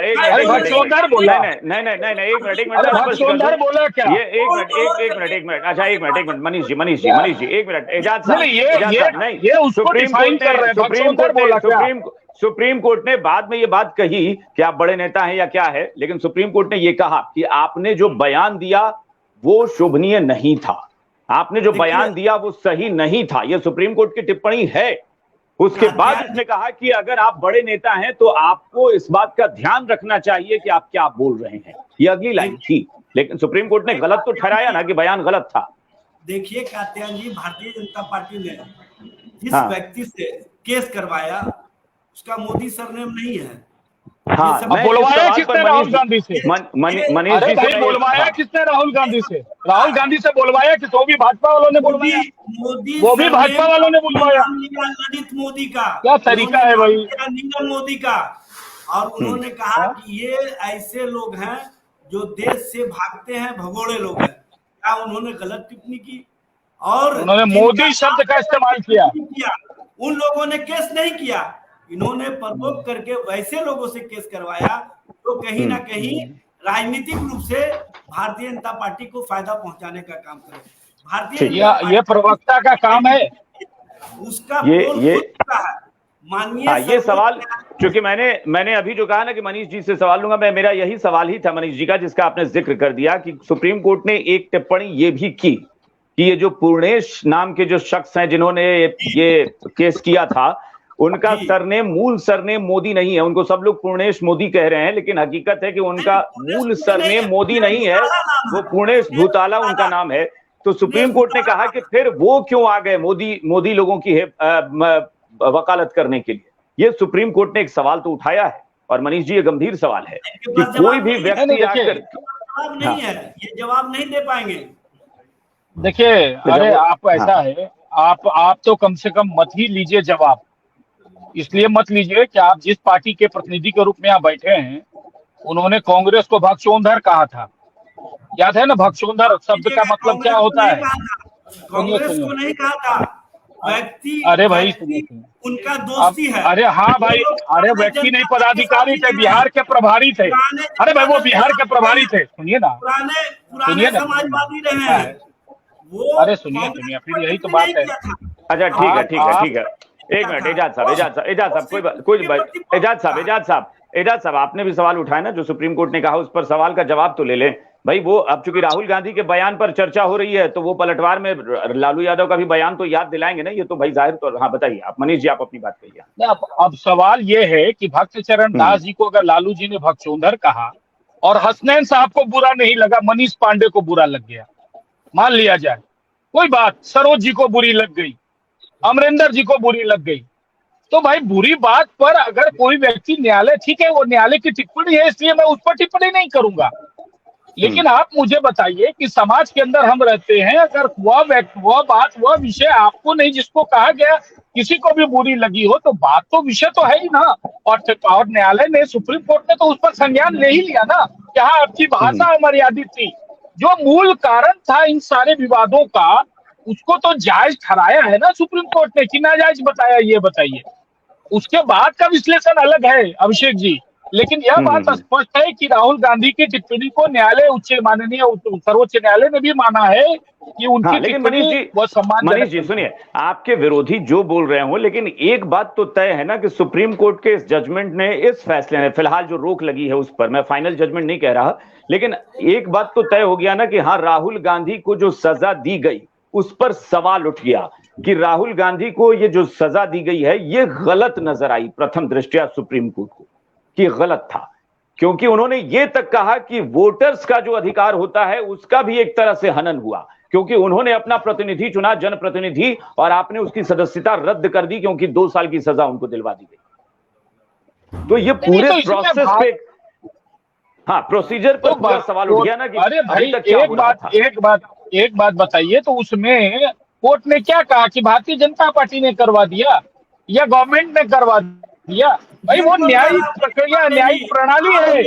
एक मिनट, भगचोंधर बोला, नहीं, एक मिनट, भगचोंधर बोला क्या? ये एक मिनट, अच्छा एक मिनट, मनीष जी, एक मिनट, एजाज साहब, ये उसको डिफाइन कर रहे हैं, भगचोंधर बोला क्या? सुप्रीम कोर्ट ने बाद में ये बात कही कि आप बड़े नेता हैं या क्या है, लेकिन सुप्रीम कोर्ट ने ये कहा कि आपने जो बयान दिया वो शोभनीय नहीं था, आपने जो बयान दिया वो सही नहीं था, ये सुप्रीम कोर्ट की टिप्पणी है। उसके बाद उसने कहा कि अगर आप बड़े नेता हैं तो आपको इस बात का ध्यान रखना चाहिए कि आप क्या बोल रहे हैं, ये अगली लाइन थी, लेकिन सुप्रीम कोर्ट ने गलत तो ठहराया ना कि बयान गलत था। देखिए कात्यायन जी, भारतीय जनता पार्टी ने जिस व्यक्ति से केस करवाया उसका मोदी सरनेम नहीं है। हाँ, बुलवाया किसने राहुल गांधी से? मनीष जी से बुलवाया किसने राहुल गांधी से? राहुल गांधी से बुलवाया कि वो भी भाजपा वालों ने बुलवाया? वो भी भाजपा वालों ने बुलवाया। ललित मोदी का क्या तरीका है भाई? नीरव मोदी का। और उन्होंने कहा कि ये ऐसे लोग हैं जो देश से भागते हैं, भगोड़े लोग हैं। क्या उन्होंने गलत टिप्पणी की? और उन्होंने मोदी शब्द का इस्तेमाल किया। उन लोगों ने केस नहीं किया, इन्होंने प्रवोक करके वैसे लोगों से केस करवाया तो कहीं ना कहीं राजनीतिक रूप से भारतीय जनता पार्टी को फायदा पहुंचाने का काम करे। भारतीय ये प्रवक्ता का काम है, उसका ये माननीय ये सवाल, क्योंकि मैंने अभी जो कहा ना कि मनीष जी से सवाल लूंगा, मेरा यही सवाल ही था मनीष जी का, जिसका आपने जिक्र कर दिया कि सुप्रीम कोर्ट ने एक टिप्पणी ये भी की कि ये जो पूर्णेश नाम के जो शख्स हैं जिन्होंने ये केस किया था, उनका सरनेम, मूल सरनेम मोदी नहीं है। उनको सब लोग पूर्णेश मोदी कह रहे हैं, लेकिन हकीकत है कि उनका मूल सरनेम मोदी नहीं है, वो पूर्णेश भूताला उनका नाम है। तो सुप्रीम कोर्ट ने कहा कि फिर वो क्यों आ गए मोदी लोगों की वकालत करने के लिए। ये सुप्रीम कोर्ट ने एक सवाल तो उठाया है, और मनीष जी ये गंभीर सवाल है कि कोई भी व्यक्ति आकर नहीं है, ये जवाब नहीं दे पाएंगे। देखिए, अरे आप ऐसा है, आप तो कम से कम मत ही लीजिए जवाब, इसलिए मत लीजिए कि आप जिस पार्टी के प्रतिनिधि के रूप में यहाँ बैठे हैं, उन्होंने कांग्रेस को भगचोंधर कहा था, याद है ना? भगचोंधर शब्द का मतलब क्या होता है? कांग्रेस को नहीं कहा था, व्यक्ति, अरे भाई उनका दोस्ती है। अरे हाँ भाई, अरे व्यक्ति नहीं, पदाधिकारी थे, बिहार के प्रभारी थे। अरे भाई वो बिहार के प्रभारी थे, सुनिए ना, पुराने समाजवादी रहे हैं वो। अरे सुनिए, फिर यही तो बात है। अच्छा ठीक है, एक मिनट, एजाज साहब, आपने भी सवाल उठाया ना जो सुप्रीम कोर्ट ने कहा, उस पर सवाल का जवाब तो ले लें भाई। वो अब चूंकि राहुल गांधी के बयान पर चर्चा हो रही है, तो वो पलटवार में लालू यादव का भी बयान तो याद दिलाएंगे ना, ये तो भाई जाहिर तो। हाँ बताइए आप मनीष जी, आप अपनी बात कहिए। अब सवाल ये है कि भक्त चरण दास जी को अगर लालू जी ने भगचोंधर कहा और हसनैन साहब को बुरा नहीं लगा, मनीष पांडे को बुरा लग गया, मान लिया जाए, कोई बात, सरोज जी को बुरी लग गई, अमरिंदर जी को बुरी लग गई, तो भाई बुरी बात पर अगर कोई व्यक्ति न्यायालय, ठीक है वो न्यायालय की टिप्पणी है इसलिए मैं उस पर टिप्पणी नहीं करूंगा, लेकिन आप मुझे बताइए कि समाज के अंदर हम रहते हैं, अगर वह बात, वह विषय आपको नहीं, जिसको कहा गया किसी को भी बुरी लगी हो, तो बात तो विषय तो है ही ना। और न्यायालय ने, सुप्रीम कोर्ट ने तो उस पर संज्ञान ले ही लिया ना, यहाँ आपकी भाषा अमर्यादित थी। जो मूल कारण था इन सारे विवादों का, उसको तो जायज ठहराया है ना सुप्रीम कोर्ट ने, कि नाजायज बताया, ये बताइए। उसके बाद का विश्लेषण अलग है अभिषेक जी, लेकिन यह बात स्पष्ट है कि राहुल गांधी की टिप्पणी को न्यायालय, माननीय सर्वोच्च न्यायालय ने भी माना है कि उनकी टिप्पणी वो सम्मान। मनीष जी सुनिए, आपके विरोधी जो बोल रहे हो, लेकिन एक बात तो तय है ना कि सुप्रीम कोर्ट के इस जजमेंट ने, इस फैसले ने, फिलहाल जो रोक लगी है उस पर, मैं फाइनल जजमेंट नहीं कह रहा, लेकिन एक बात तो तय हो गया ना कि हाँ, राहुल गांधी को जो सजा दी गई उस पर सवाल उठ गया कि राहुल गांधी को ये जो सजा दी गई है ये गलत नजर आई प्रथम दृष्टया सुप्रीम कोर्ट को, कि गलत था, क्योंकि उन्होंने ये तक कहा कि वोटर्स का जो अधिकार होता है उसका भी एक तरह से हनन हुआ, क्योंकि उन्होंने अपना प्रतिनिधि चुना, जनप्रतिनिधि, और आपने उसकी सदस्यता रद्द कर दी क्योंकि 2 साल की सजा उनको दिलवा दी गई। तो ये पूरे प्रोसेस पे, हाँ, प्रोसीजर पर पूरा सवाल उठ गया ना कि अरे भाई एक बात बताइए, तो उसमें कोर्ट ने क्या कहा कि भारतीय जनता पार्टी ने करवा दिया या गवर्नमेंट ने करवा दिया? भाई वो न्यायिक प्रक्रिया, न्यायिक प्रणाली है,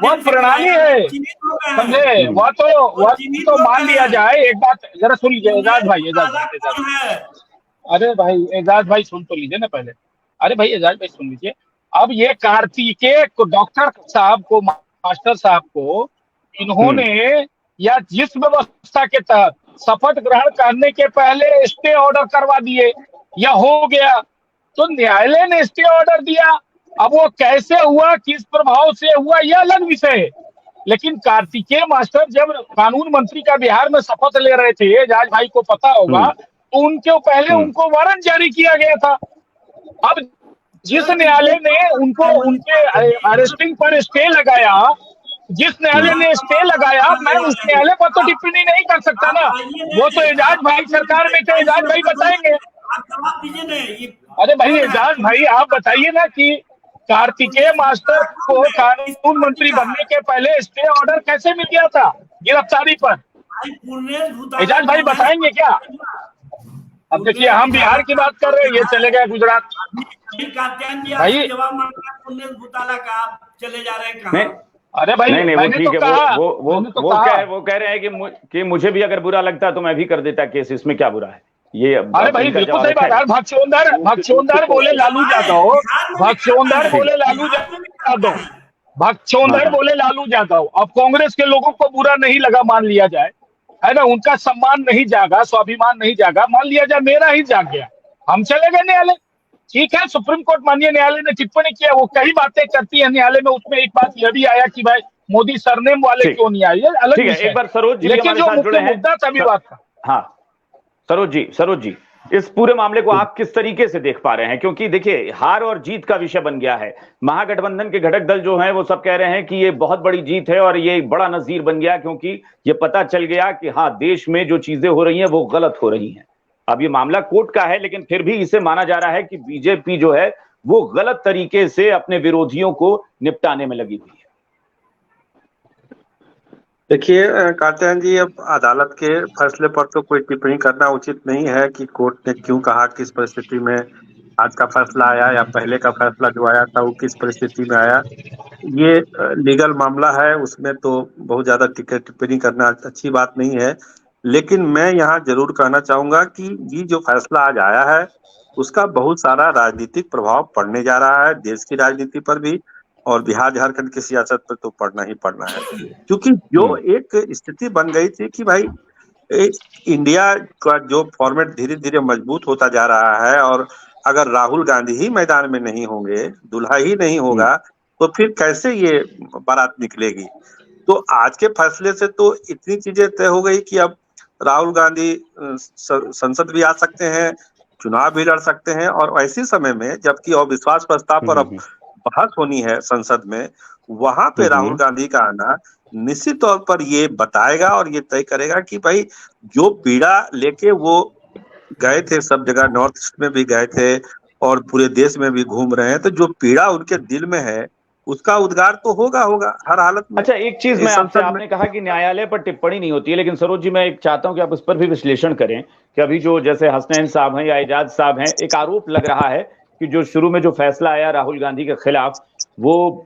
वो प्रणाली है, समझे? वह तो मान लिया जाए। एक बात जरा सुन लीजिए एजाज भाई, अरे भाई एजाज भाई सुन तो लीजिए ना पहले। अरे भाई एजाज भाई सुन लीजिए, अब ये कार्तिकेय डॉक्टर साहब को, मास्टर साहब को, इन्होंने या जिस व्यवस्था के तहत शपथ ग्रहण करने के पहले स्टे ऑर्डर करवा दिए या हो गया, तो न्यायालय ने स्टे ऑर्डर दिया। अब वो कैसे हुआ, किस प्रभाव से हुआ, यह अलग विषय है। लेकिन कार्तिकेय मास्टर जब कानून मंत्री का बिहार में शपथ ले रहे थे, एजाज भाई को पता होगा, तो उनके पहले उनको वारंट जारी किया गया था। अब जिस न्यायालय ने उनको उनके अरेस्टिंग पर स्टे लगाया, जिस न्यायालय ने स्टे लगाया, मैं उस न्यायालय पर तो टिप्पणी नहीं कर सकता ना। वो तो एजाज भाई सरकार में थे, एजाज भाई बताएंगे। अरे भाई एजाज भाई आप बताइए ना कि कार्तिकेय मास्टर को कानून मंत्री बनने के पहले स्टे ऑर्डर कैसे मिल गया था गिरफ्तारी पर? एजाज भाई बताएंगे क्या? अब देखिए हम बिहार की बात कर रहे हैं, ये चले गए गुजरात। भाई घोटाला का आप चले जा रहे हैं। अरे भाई नहीं वो ठीक है, वो कह रहे हैं कि मुझे भी अगर बुरा लगता तो मैं भी कर देता केस, इसमें क्या बुरा है ये? अरे भाई बिल्कुल सही बात है। भगचोंदर बोले लालू यादव, भगचोंदर बोले लालू यादव, भगचोंदर बोले लालू यादव। अब कांग्रेस के लोगों को बुरा नहीं लगा, मान लिया जाए, है ना, उनका सम्मान नहीं जागा, स्वाभिमान नहीं जागा, मान लिया जाए मेरा ही जाग गया, हम चले गए न्यायालय। ठीक है, सुप्रीम कोर्ट माननीय न्यायालय ने टिप्पणी किया, वो कई बातें करती है न्यायालय में, उसमें एक बात यह भी आया कि भाई मोदी सरनेम वाले क्यों नहीं आए, अलग है। एक बार सरोज जी, लेकिन जो मुद्दा था विवाद का। हाँ सरोज जी, इस पूरे मामले को आप किस तरीके से देख पा रहे हैं? क्योंकि देखिए हार और जीत का विषय बन गया है। महागठबंधन के घटक दल जो हैं वो सब कह रहे हैं कि ये बहुत बड़ी जीत है और ये बड़ा नजीर बन गया, क्योंकि ये पता चल गया कि हाँ, देश में जो चीजें हो रही हैं वो गलत हो रही हैं। अब ये मामला कोर्ट का है, लेकिन फिर भी इसे माना जा रहा है कि बीजेपी जो है वो गलत तरीके से अपने विरोधियों को निपटाने में लगी हुई है। देखिए कात्यायन जी, अब अदालत के फैसले पर तो कोई टिप्पणी करना उचित नहीं है कि कोर्ट ने क्यों कहा, किस परिस्थिति में आज का फैसला आया या पहले का फैसला जो आया था वो किस परिस्थिति में आया। ये लीगल मामला है, उसमें तो बहुत ज्यादा टिप्पणी करना अच्छी बात नहीं है। लेकिन मैं यहाँ जरूर कहना चाहूंगा कि ये जो फैसला आज आया है उसका बहुत सारा राजनीतिक प्रभाव पड़ने जा रहा है, देश की राजनीति पर भी और बिहार झारखंड की सियासत पर तो पड़ना ही पड़ना है। क्योंकि जो एक स्थिति बन गई थी कि भाई इंडिया का जो फॉर्मेट धीरे धीरे मजबूत होता जा रहा है, और अगर राहुल गांधी ही मैदान में नहीं होंगे, दुल्हा ही नहीं होगा, तो फिर कैसे ये बारात निकलेगी। तो आज के फैसले से तो इतनी चीजें तय हो गई कि अब राहुल गांधी संसद भी आ सकते हैं, चुनाव भी लड़ सकते हैं, और ऐसे समय में जबकि अविश्वास प्रस्ताव पर अब बहस होनी है संसद में, वहां पे राहुल गांधी का आना निश्चित तौर पर ये बताएगा और ये तय करेगा कि भाई जो पीड़ा लेके वो गए थे, सब जगह नॉर्थ ईस्ट में भी गए थे और पूरे देश में भी घूम रहे हैं, तो जो पीड़ा उनके दिल में है उसका उद्गार तो होगा हर हालत में। अच्छा, एक चीज मैं आपसे, आपने कहा कि न्यायालय पर टिप्पणी नहीं होती है, लेकिन सरोज जी मैं एक चाहता हूं कि आप उस पर भी विश्लेषण करें कि अभी जो जैसे हसनैन साहब हैं या एजाज साहब हैं, एक आरोप लग रहा है कि जो शुरू में जो फैसला आया राहुल गांधी के खिलाफ, वो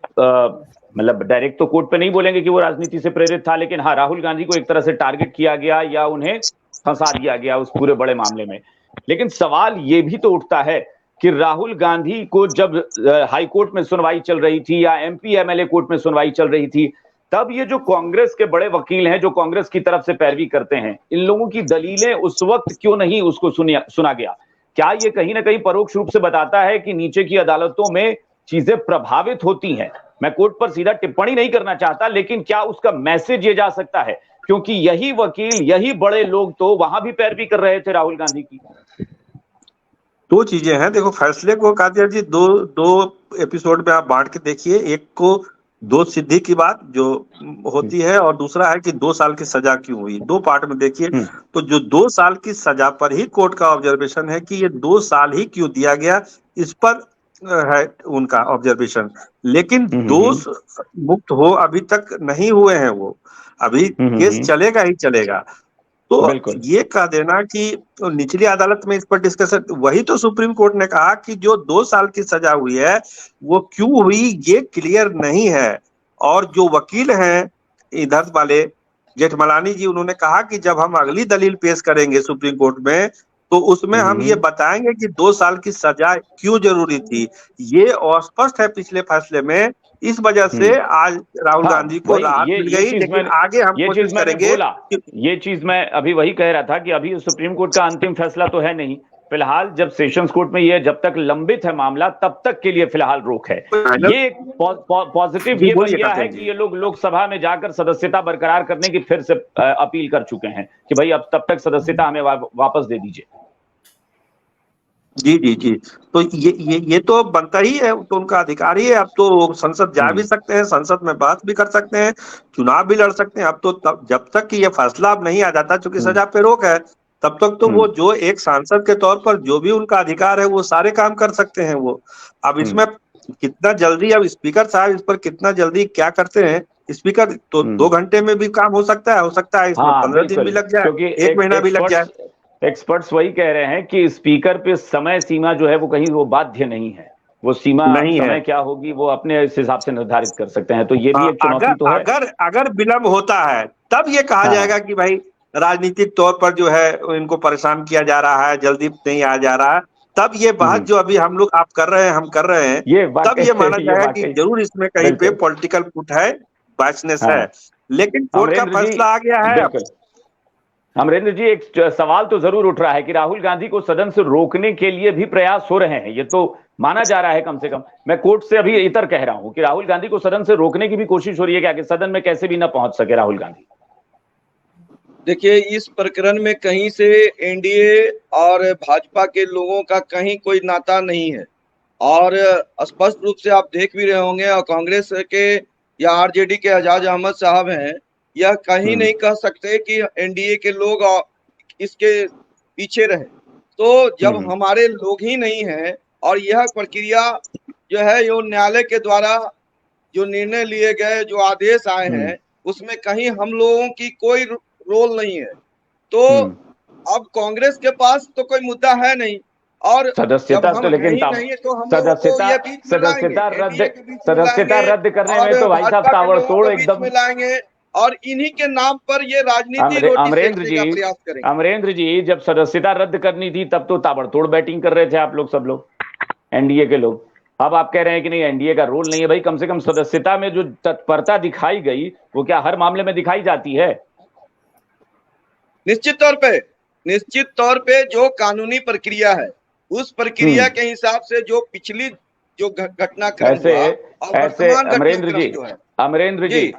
मतलब डायरेक्ट तो कोर्ट पे नहीं बोलेंगे कि वो राजनीति से प्रेरित था, लेकिन हाँ, राहुल गांधी को एक तरह से टारगेट किया गया या उन्हें फंसा दिया गया उस पूरे बड़े मामले में। लेकिन सवाल ये भी तो उठता है कि राहुल गांधी को जब हाई कोर्ट में सुनवाई चल रही थी या एमपी एमएलए कोर्ट में सुनवाई चल रही थी, तब ये जो कांग्रेस के बड़े वकील हैं, जो कांग्रेस की तरफ से पैरवी करते हैं, इन लोगों की दलीलें उस वक्त क्यों नहीं उसको सुना गया? क्या ये कहीं ना कहीं परोक्ष रूप से बताता है कि नीचे की अदालतों में चीजें प्रभावित होती हैं? मैं कोर्ट पर सीधा टिप्पणी नहीं करना चाहता, लेकिन क्या उसका मैसेज ये जा सकता है? क्योंकि यही वकील, यही बड़े लोग तो वहां भी पैरवी कर रहे थे राहुल गांधी की। दो चीजें हैं, देखो फैसले को कादिर जी दो एपिसोड में आप बांट के देखिए। एक को दो सिद्धि की बात जो होती है, और दूसरा है कि 2 साल की सजा क्यों हुई। दो पार्ट में देखिए। तो जो 2 साल की सजा पर ही कोर्ट का ऑब्जर्वेशन है कि ये 2 साल ही क्यों दिया गया, इस पर है उनका ऑब्जर्वेशन। लेकिन दोष मुक्त हो अभी तक नहीं हुए हैं, वो अभी केस चलेगा ही चलेगा। तो ये कह देना कि निचली अदालत में इस पर डिस्कशन, वही तो सुप्रीम कोर्ट ने कहा कि जो 2 साल की सजा हुई है वो क्यों हुई ये क्लियर नहीं है। और जो वकील हैं इधर वाले जेठमलानी जी, उन्होंने कहा कि जब हम अगली दलील पेश करेंगे सुप्रीम कोर्ट में तो उसमें हम ये बताएंगे कि 2 साल की सजा क्यों जरूरी थी। ये अस्पष्ट है पिछले फैसले में, इस वजह से आज राहुल गांधी को राहत मिल गई। लेकिन आगे हम कोशिश करेंगे। ये चीज मैं अभी वही कह रहा था कि अभी सुप्रीम कोर्ट का अंतिम फैसला तो है नहीं, फिलहाल जब सेशंस कोर्ट में ये जब तक लंबित है मामला तब तक के लिए फिलहाल रोक है। ये पॉजिटिव ये बन है कि ये लोग लोकसभा में जाकर सदस्यता बरकरार करने की फिर से अपील कर चुके हैं कि भाई अब तब तक सदस्यता हमें वापस दे दीजिए। जी जी जी, तो ये तो बनता ही है, तो उनका अधिकार ही है। अब तो संसद जा भी सकते हैं, संसद में बात भी कर सकते हैं, चुनाव भी लड़ सकते हैं। अब तो जब तक कि ये फैसला अब नहीं आ जाता, चूंकि सजा पे रोक है, तब तक तो वो जो एक सांसद के तौर पर जो भी उनका अधिकार है वो सारे काम कर सकते हैं वो। अब इसमें कितना जल्दी, अब स्पीकर साहब इस पर कितना जल्दी क्या करते हैं, स्पीकर तो 2 घंटे में भी काम हो सकता है इसमें 15 दिन भी लग जाए, 1 महीना भी लग जाए। एक्सपर्ट्स वही कह रहे हैं कि स्पीकर पे समय सीमा जो है वो कहीं वो बाध्य नहीं है, वो सीमा नहीं समय है। क्या होगी वो अपने इस हिसाब से निर्धारित कर सकते हैं। तो ये भी एक चुनौती तो है। अगर विलंब होता है तब ये कहा जाएगा कि भाई राजनीतिक तौर पर जो है इनको परेशान किया जा रहा है, जल्दी नहीं आ जा रहा है, तब ये बात जो अभी हम लोग आप कर रहे हैं, हम कर रहे हैं, तब ये माना जाएगा कि जरूर इसमें कहीं पे पॉलिटिकल पुट है, बायसनेस है। लेकिन कोर्ट का फैसला आ गया है। अमरेंद्र जी, एक सवाल तो जरूर उठ रहा है कि राहुल गांधी को सदन से रोकने के लिए भी प्रयास हो रहे हैं, ये तो माना जा रहा है। कम से कम मैं कोर्ट से अभी इतर कह रहा हूं कि राहुल गांधी को सदन से रोकने की भी कोशिश हो रही है क्या, कि सदन में कैसे भी ना पहुंच सके राहुल गांधी। देखिए, इस प्रकरण में कहीं से एनडीए और भाजपा के लोगों का कहीं कोई नाता नहीं है, और स्पष्ट रूप से आप देख भी रहे होंगे, और कांग्रेस के या आरजेडी के एजाज अहमद साहब हैं, यह कहीं नहीं कह सकते कि एनडीए के लोग इसके पीछे रहे। तो जब हमारे लोग ही नहीं हैं, और यह प्रक्रिया जो है यो न्यायालय के द्वारा जो निर्णय लिए गए, जो आदेश आए हैं, उसमें कहीं हम लोगों की कोई रोल नहीं है। तो अब कांग्रेस के पास तो कोई मुद्दा है नहीं, और सदस्यता तो लेकिन सदस्यता रद्द करने में तो भाई साहब ताबड़तोड़ एकदम मिलाएंगे, और इन्हीं के नाम पर ये राजनीति अमरेंद्र जी, जब सदस्यता रद्द करनी थी तब तो ताबड़तोड़ बैटिंग कर रहे थे आप लोग, सब लोग एनडीए के लोग। अब आप कह रहे हैं कि नहीं एनडीए का रोल नहीं है। भाई कम से कम सदस्यता में जो तत्परता दिखाई गई वो क्या हर मामले में दिखाई जाती है? निश्चित तौर पे जो कानूनी प्रक्रिया है, उस प्रक्रिया के हिसाब से जो पिछली जो घटनाक्रम ऐसे अमरेंद्र जी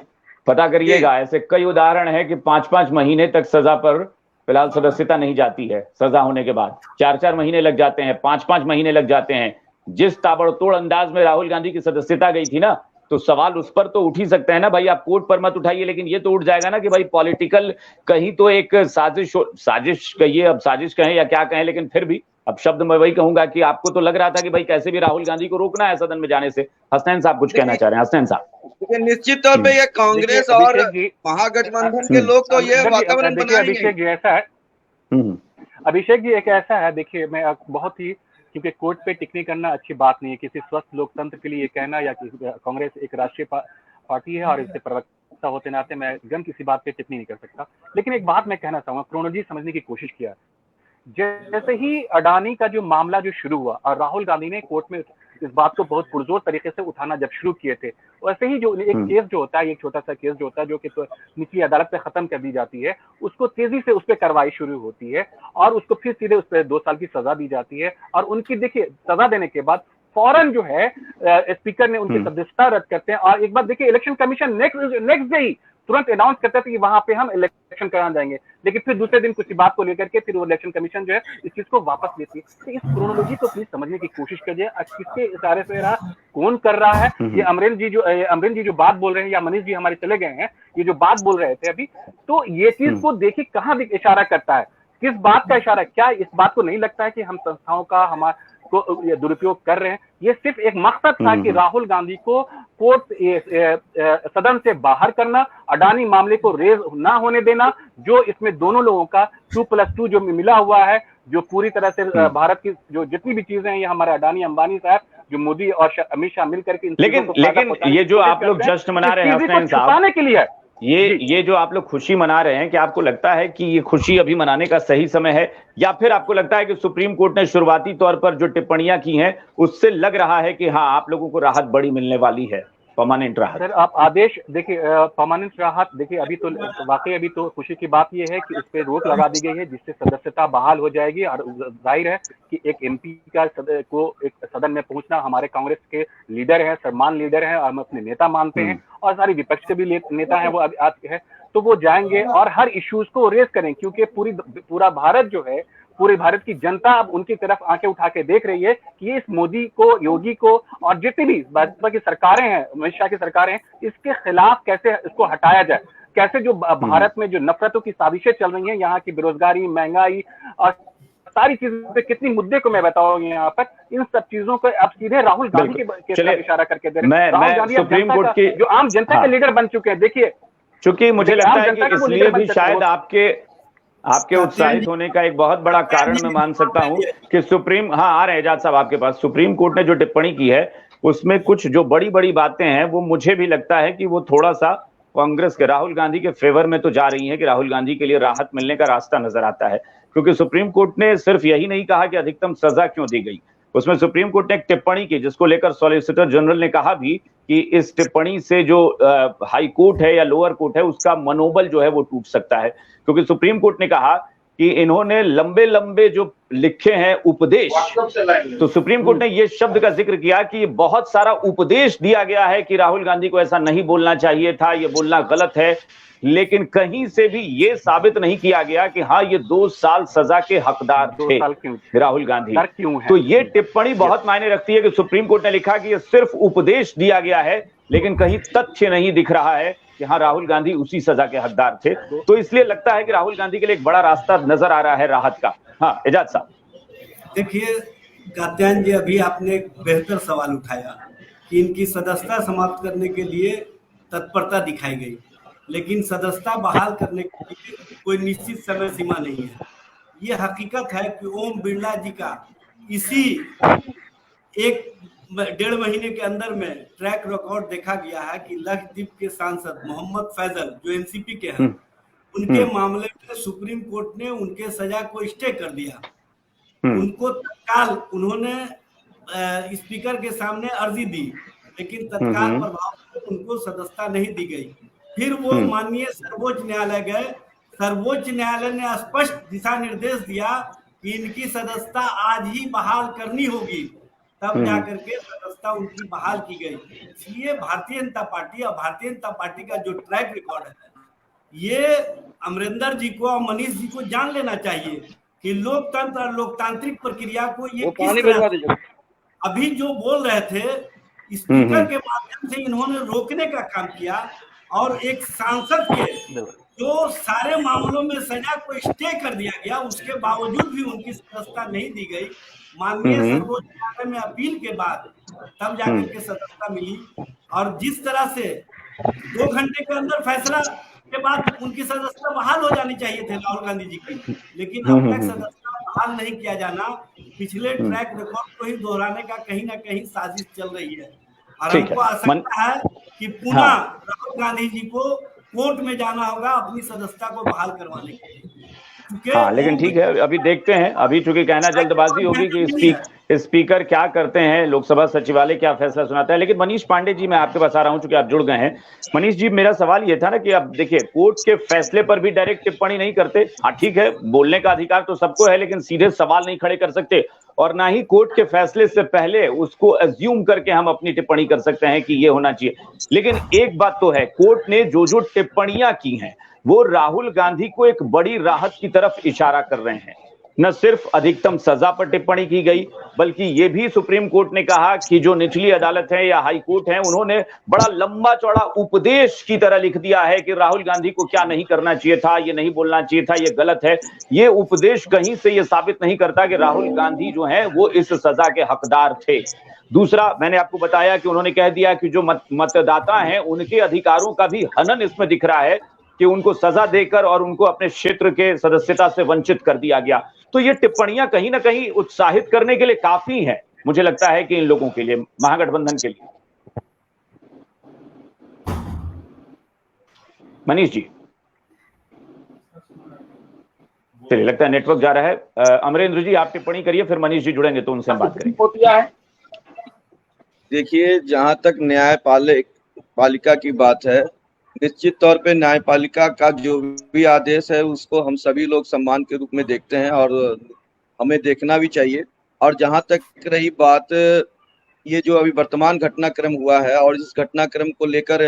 पता करिएगा, ऐसे कई उदाहरण है कि 5-5 महीने तक सजा पर फिलहाल सदस्यता नहीं जाती है। सजा होने के बाद 4-4 महीने लग जाते हैं, 5-5 महीने लग जाते हैं। जिस ताबड़तोड़ अंदाज में राहुल गांधी की सदस्यता गई थी ना, तो सवाल उस पर तो उठ ही सकते हैं ना भाई, आप कोर्ट पर मत उठाइए, लेकिन ये तो उठ जाएगा ना कि भाई पॉलिटिकल कहीं तो एक साजिश कहिए, अब साजिश कहें या क्या कहें, लेकिन फिर भी अब शब्द मैं वही कहूंगा कि आपको तो लग रहा था कि भाई कैसे भी राहुल गांधी को रोकना है सदन में जाने से। हसनैन साहब कुछ कहना चाह रहे हैं। हसनैन साहब, निश्चित तौर पे ये कांग्रेस और महागठबंधन के लोग तो ये वातावरण बनाएंगे। अभिषेक जी, एक ऐसा है, देखिए मैं बहुत ही, क्योंकि कोर्ट पे टिप्पणी करना अच्छी बात नहीं है किसी स्वस्थ लोकतंत्र के लिए ये कहना, या कांग्रेस एक राष्ट्रीय पार्टी है और इससे प्रवक्ता होते नाते मैं एकदम किसी बात पे टिप्पणी नहीं कर सकता। लेकिन एक बात मैं कहना चाहूंगा, क्रोनोलॉजी समझने की कोशिश किया। जैसे ही अडानी का जो मामला जो शुरू हुआ और राहुल गांधी ने कोर्ट में इस बात को बहुत पुरजोर तरीके से उठाना जब शुरू किए थे, वैसे ही जो एक केस जो होता है, एक छोटा सा केस जो होता है जो कि तो निचली अदालत पे खत्म कर दी जाती है, उसको तेजी से उस पर कार्रवाई शुरू होती है और उसको फिर सीधे उस पर 2 साल की सजा दी जाती है। और उनकी देखिए सजा देने के बाद फौरन जो है स्पीकर ने उनकी सदस्यता रद्द करते हैं। और एक बात देखिए, इलेक्शन कमीशन नेक्स्ट डे ही तुरंत अनाउंस करते थे कि वहां पे हम इलेक्शन कराने जाएंगे, लेकिन फिर दूसरे दिन कुछ बात को लेकर के फिर वो इलेक्शन कमीशन जो है इस चीज को वापस लेती है। तो इस क्रोनोलॉजी को प्लीज समझने की कोशिश करिए, किसके इशारे से रहा, कौन कर रहा है। ये अमरेंद्र जी जो बात बोल रहे हैं, या मनीष जी हमारे चले गए हैं, ये जो बात बोल रहे थे अभी, तो ये चीज को देखिए कहाँ इशारा करता है, किस बात का इशारा। क्या इस बात को नहीं लगता है कि हम संस्थाओं का हमारे को ये दुरुपयोग कर रहे हैं? ये सिर्फ एक मकसद था कि राहुल गांधी को कोर्ट सदन से बाहर करना, अडानी मामले को रेज ना होने देना, जो इसमें दोनों लोगों का 2+2 जो मिला हुआ है, जो पूरी तरह से भारत की जो जितनी भी चीजें हैं, ये हमारे अडानी अंबानी साहब, जो मोदी और अमित शाह मिलकर के लेकिन ये जो आप लोग जश्न मना रहे हैं छुपाने के लिए है, ये जो आप लोग खुशी मना रहे हैं, क्या आपको लगता है कि ये खुशी अभी मनाने का सही समय है, या फिर आपको लगता है कि सुप्रीम कोर्ट ने शुरुआती तौर पर जो टिप्पणियां की हैं उससे लग रहा है कि हाँ आप लोगों को राहत बड़ी मिलने वाली है, परमानेंट राहत? सर आप आदेश देखिए, परमानेंट राहत देखिए, अभी तो वाकई अभी तो खुशी की बात यह है कि उस पर रोक लगा दी गई है, जिससे सदस्यता बहाल हो जाएगी। और जाहिर है कि एक एमपी का को एक सदन में पहुंचना, हमारे कांग्रेस के लीडर हैं, सम्मान लीडर हैं, और हम अपने नेता मानते हैं, और सारी विपक्ष के भी नेता हैं वो अभी आज है, तो वो जाएंगे और हर इश्यूज को रेज करें, क्योंकि पूरा भारत जो है, पूरे भारत की जनता अब उनकी तरफ आंखें उठा के देख रही है कि इस मोदी को, योगी को, और जितनी भी भाजपा की सरकारें हैं, अमित शाह की सरकारें हैं, इसके खिलाफ कैसे इसको हटाया जाए, कैसे जो भारत में जो नफरतों की साजिशें चल रही हैं, यहाँ की बेरोजगारी, महंगाई और सारी चीजों पे कितनी मुद्दे को मैं बताऊंगा यहाँ पर, इन सब चीजों को अब सीधे राहुल गांधी के तरफ इशारा करके दे रहे हैं। राहुल गांधी सुप्रीम कोर्ट की जो आम जनता के लीडर बन चुके हैं। देखिए, चूंकि मुझे लगता है कि इसलिए भी शायद आपके उत्साहित होने का एक बहुत बड़ा कारण मैं मान सकता हूं कि आ रहे हैं एजाज साहब आपके पास, सुप्रीम कोर्ट ने जो टिप्पणी की है उसमें कुछ जो बड़ी बड़ी बातें हैं वो मुझे भी लगता है कि वो थोड़ा सा कांग्रेस के, राहुल गांधी के फेवर में तो जा रही है, कि राहुल गांधी के लिए राहत मिलने का रास्ता नजर आता है। क्योंकि सुप्रीम कोर्ट ने सिर्फ यही नहीं कहा कि अधिकतम सजा क्यों दी गई, उसमें सुप्रीम कोर्ट ने एक टिप्पणी की जिसको लेकर सॉलिसिटर जनरल ने कहा भी कि इस टिप्पणी से जो हाई कोर्ट है या लोअर कोर्ट है उसका मनोबल जो है वो टूट सकता है। क्योंकि सुप्रीम कोर्ट ने कहा कि इन्होंने लंबे लंबे जो लिखे हैं उपदेश, तो सुप्रीम कोर्ट ने ये शब्द का जिक्र किया कि बहुत सारा उपदेश दिया गया है कि राहुल गांधी को ऐसा नहीं बोलना चाहिए था, ये बोलना गलत है, लेकिन कहीं से भी ये साबित नहीं किया गया कि हाँ ये 2 साल सजा के हकदार थे राहुल गांधी। तो ये टिप्पणी बहुत मायने रखती है कि सुप्रीम कोर्ट ने लिखा कि ये सिर्फ उपदेश दिया गया है, लेकिन कहीं तथ्य नहीं दिख रहा है कि हाँ राहुल गांधी उसी सजा के हकदार थे। तो इसलिए लगता है कि राहुल गांधी के लिए एक बड़ा रास्ता नजर आ रहा है राहत का। हाँ एजाज साहब, देखिए कात्यायन जी, अभी आपने एक बेहतर सवाल उठाया कि इनकी सदस्यता समाप्त करने के लिए तत्परता दिखाई गई, लेकिन सदस्यता बहाल करने के लिए कोई निश्चित समय सीमा नहीं है। ये हकीकत है कि ओम बिरला जी का इसी 1-1.5 महीने के अंदर में ट्रैक रिकॉर्ड देखा गया है कि लक्षद्वीप के सांसद मोहम्मद फैजल जो एनसीपी के हैं, उनके मामले में सुप्रीम कोर्ट ने उनके सजा को स्टे कर दिया। उनको तत्काल उन्होंने स्पीकर के सामने अर्जी दी, लेकिन तत्काल प्रभाव से उनको सदस्यता नहीं दी गई। फिर वो माननीय सर्वोच्च न्यायालय गए, सर्वोच्च न्यायालय ने स्पष्ट दिशा निर्देश दिया कि इनकी सदस्यता आज ही बहाल करनी होगी, तब जाकर के सदस्यता उनकी बहाल की गई। इसलिए भारतीय जनता पार्टी और भारतीय जनता पार्टी का जो ट्रैक रिकॉर्ड है, ये अमरिंदर जी को और मनीष जी को जान लेना चाहिए कि लोकतंत्र और लोकतांत्रिक प्रक्रिया को ये किस तरह अभी जो बोल रहे थे स्पीकर के माध्यम से इन्होंने रोकने का काम किया, और एक सांसद के जो सारे मामलों में सजा को स्टे कर दिया गया, उसके बावजूद भी उनकी सदस्यता नहीं दी गई। माननीय सर्वोच्च न्यायालय में अपील के बाद तब जाकर के सदस्यता मिली, और जिस तरह से 2 घंटे के अंदर फैसला के बाद उनकी सदस्यता बहाल हो जानी चाहिए थे राहुल गांधी जी की, लेकिन अब तक सदस्यता बहाल नहीं किया जाना पिछले ट्रैक रिकॉर्ड को ही दोहराने का कहीं ना कहीं साजिश चल रही है। और हमको आशंका है कि पुनः राहुल गांधी जी को कोर्ट में जाना होगा अपनी सदस्यता को बहाल करवाने के लिए। हाँ, लेकिन ठीक है, अभी देखते हैं। अभी चूंकि कहना जल्दबाजी होगी कि स्पीकर क्या करते हैं, लोकसभा सचिवालय क्या फैसला सुनाता है। लेकिन मनीष पांडे जी, मैं आपके पास आ रहा हूं, चूंकि आप जुड़ गए हैं। मनीष जी, मेरा सवाल ये था ना कि अब देखिए कोर्ट के फैसले पर भी डायरेक्ट टिप्पणी नहीं करते। हाँ ठीक है, बोलने का अधिकार तो सबको है, लेकिन सीधे सवाल नहीं खड़े कर सकते, और ना ही कोर्ट के फैसले से पहले उसको अज्यूम करके हम अपनी टिप्पणी कर सकते हैं कि ये होना चाहिए। लेकिन एक बात तो है, कोर्ट ने जो जो टिप्पणियां की हैं वो राहुल गांधी को एक बड़ी राहत की तरफ इशारा कर रहे हैं। न सिर्फ अधिकतम सजा पर टिप्पणी की गई, बल्कि ये भी सुप्रीम कोर्ट ने कहा कि जो निचली अदालत है या हाई कोर्ट है, उन्होंने बड़ा लंबा चौड़ा उपदेश की तरह लिख दिया है कि राहुल गांधी को क्या नहीं करना चाहिए था, ये नहीं बोलना चाहिए था, ये गलत है। ये उपदेश कहीं से ये साबित नहीं करता कि राहुल गांधी जो है वो इस सजा के हकदार थे। दूसरा, मैंने आपको बताया कि उन्होंने कह दिया कि जो मतदाता हैं उनके अधिकारों का भी हनन इसमें दिख रहा है कि उनको सजा देकर और उनको अपने क्षेत्र के सदस्यता से वंचित कर दिया गया। तो ये टिप्पणियां कहीं ना कहीं उत्साहित करने के लिए काफी हैं, मुझे लगता है कि इन लोगों के लिए, महागठबंधन के लिए। मनीष जी, चलिए लगता है नेटवर्क जा रहा है। अमरेंद्र जी आप टिप्पणी करिए, फिर मनीष जी जुड़ेंगे तो उनसे हम बात करेंगे। देखिए, जहां तक न्यायपालिका की बात है, निश्चित तौर पे न्यायपालिका का जो भी आदेश है उसको हम सभी लोग सम्मान के रूप में देखते हैं और हमें देखना भी चाहिए। और जहां तक रही बात ये जो अभी वर्तमान घटनाक्रम हुआ है और इस घटनाक्रम को लेकर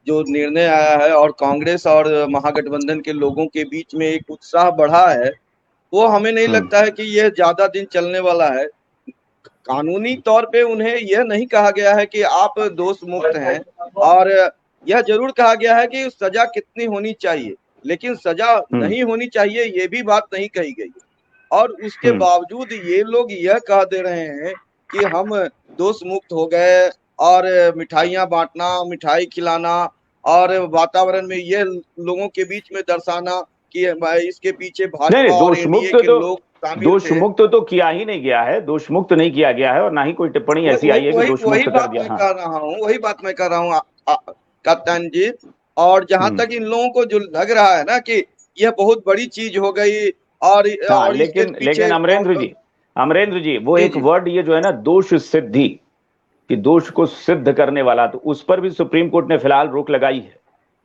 जो निर्णय आया है और कांग्रेस और महागठबंधन के लोगों के बीच में एक उत्साह बढ़ा है, वो हमें नहीं लगता है कि ये ज्यादा दिन चलने वाला है। कानूनी तौर पे उन्हें यह नहीं कहा गया है कि आप दोष मुक्त हैं, और यह जरूर कहा गया है कि सजा कितनी होनी चाहिए, लेकिन सजा नहीं होनी चाहिए ये भी बात नहीं कही गई। और उसके बावजूद ये लोग यह कह दे रहे हैं कि हम दोष मुक्त हो गए और मिठाइयाँ बांटना, मिठाई खिलाना और वातावरण में ये लोगों के बीच में दर्शाना कि इसके पीछे भाजपा और एनडीए के लोग दोष मुक्त तो किया ही नहीं गया है, दोष मुक्त नहीं किया गया है और ना ही कोई टिप्पणी ऐसी आई है कि दोष मुक्त कर दिया। वही बात मैं कर रहा हूँ कप्तान जी। और जहां तक इन लोगों को जो लग रहा है ना कि यह बहुत बड़ी चीज हो गई और लेकिन अमरेंद्र जी वो एक वर्ड ये जो है ना दोष सिद्धि, कि दोष को सिद्ध करने वाला, तो उस पर भी सुप्रीम कोर्ट ने फिलहाल रोक लगाई है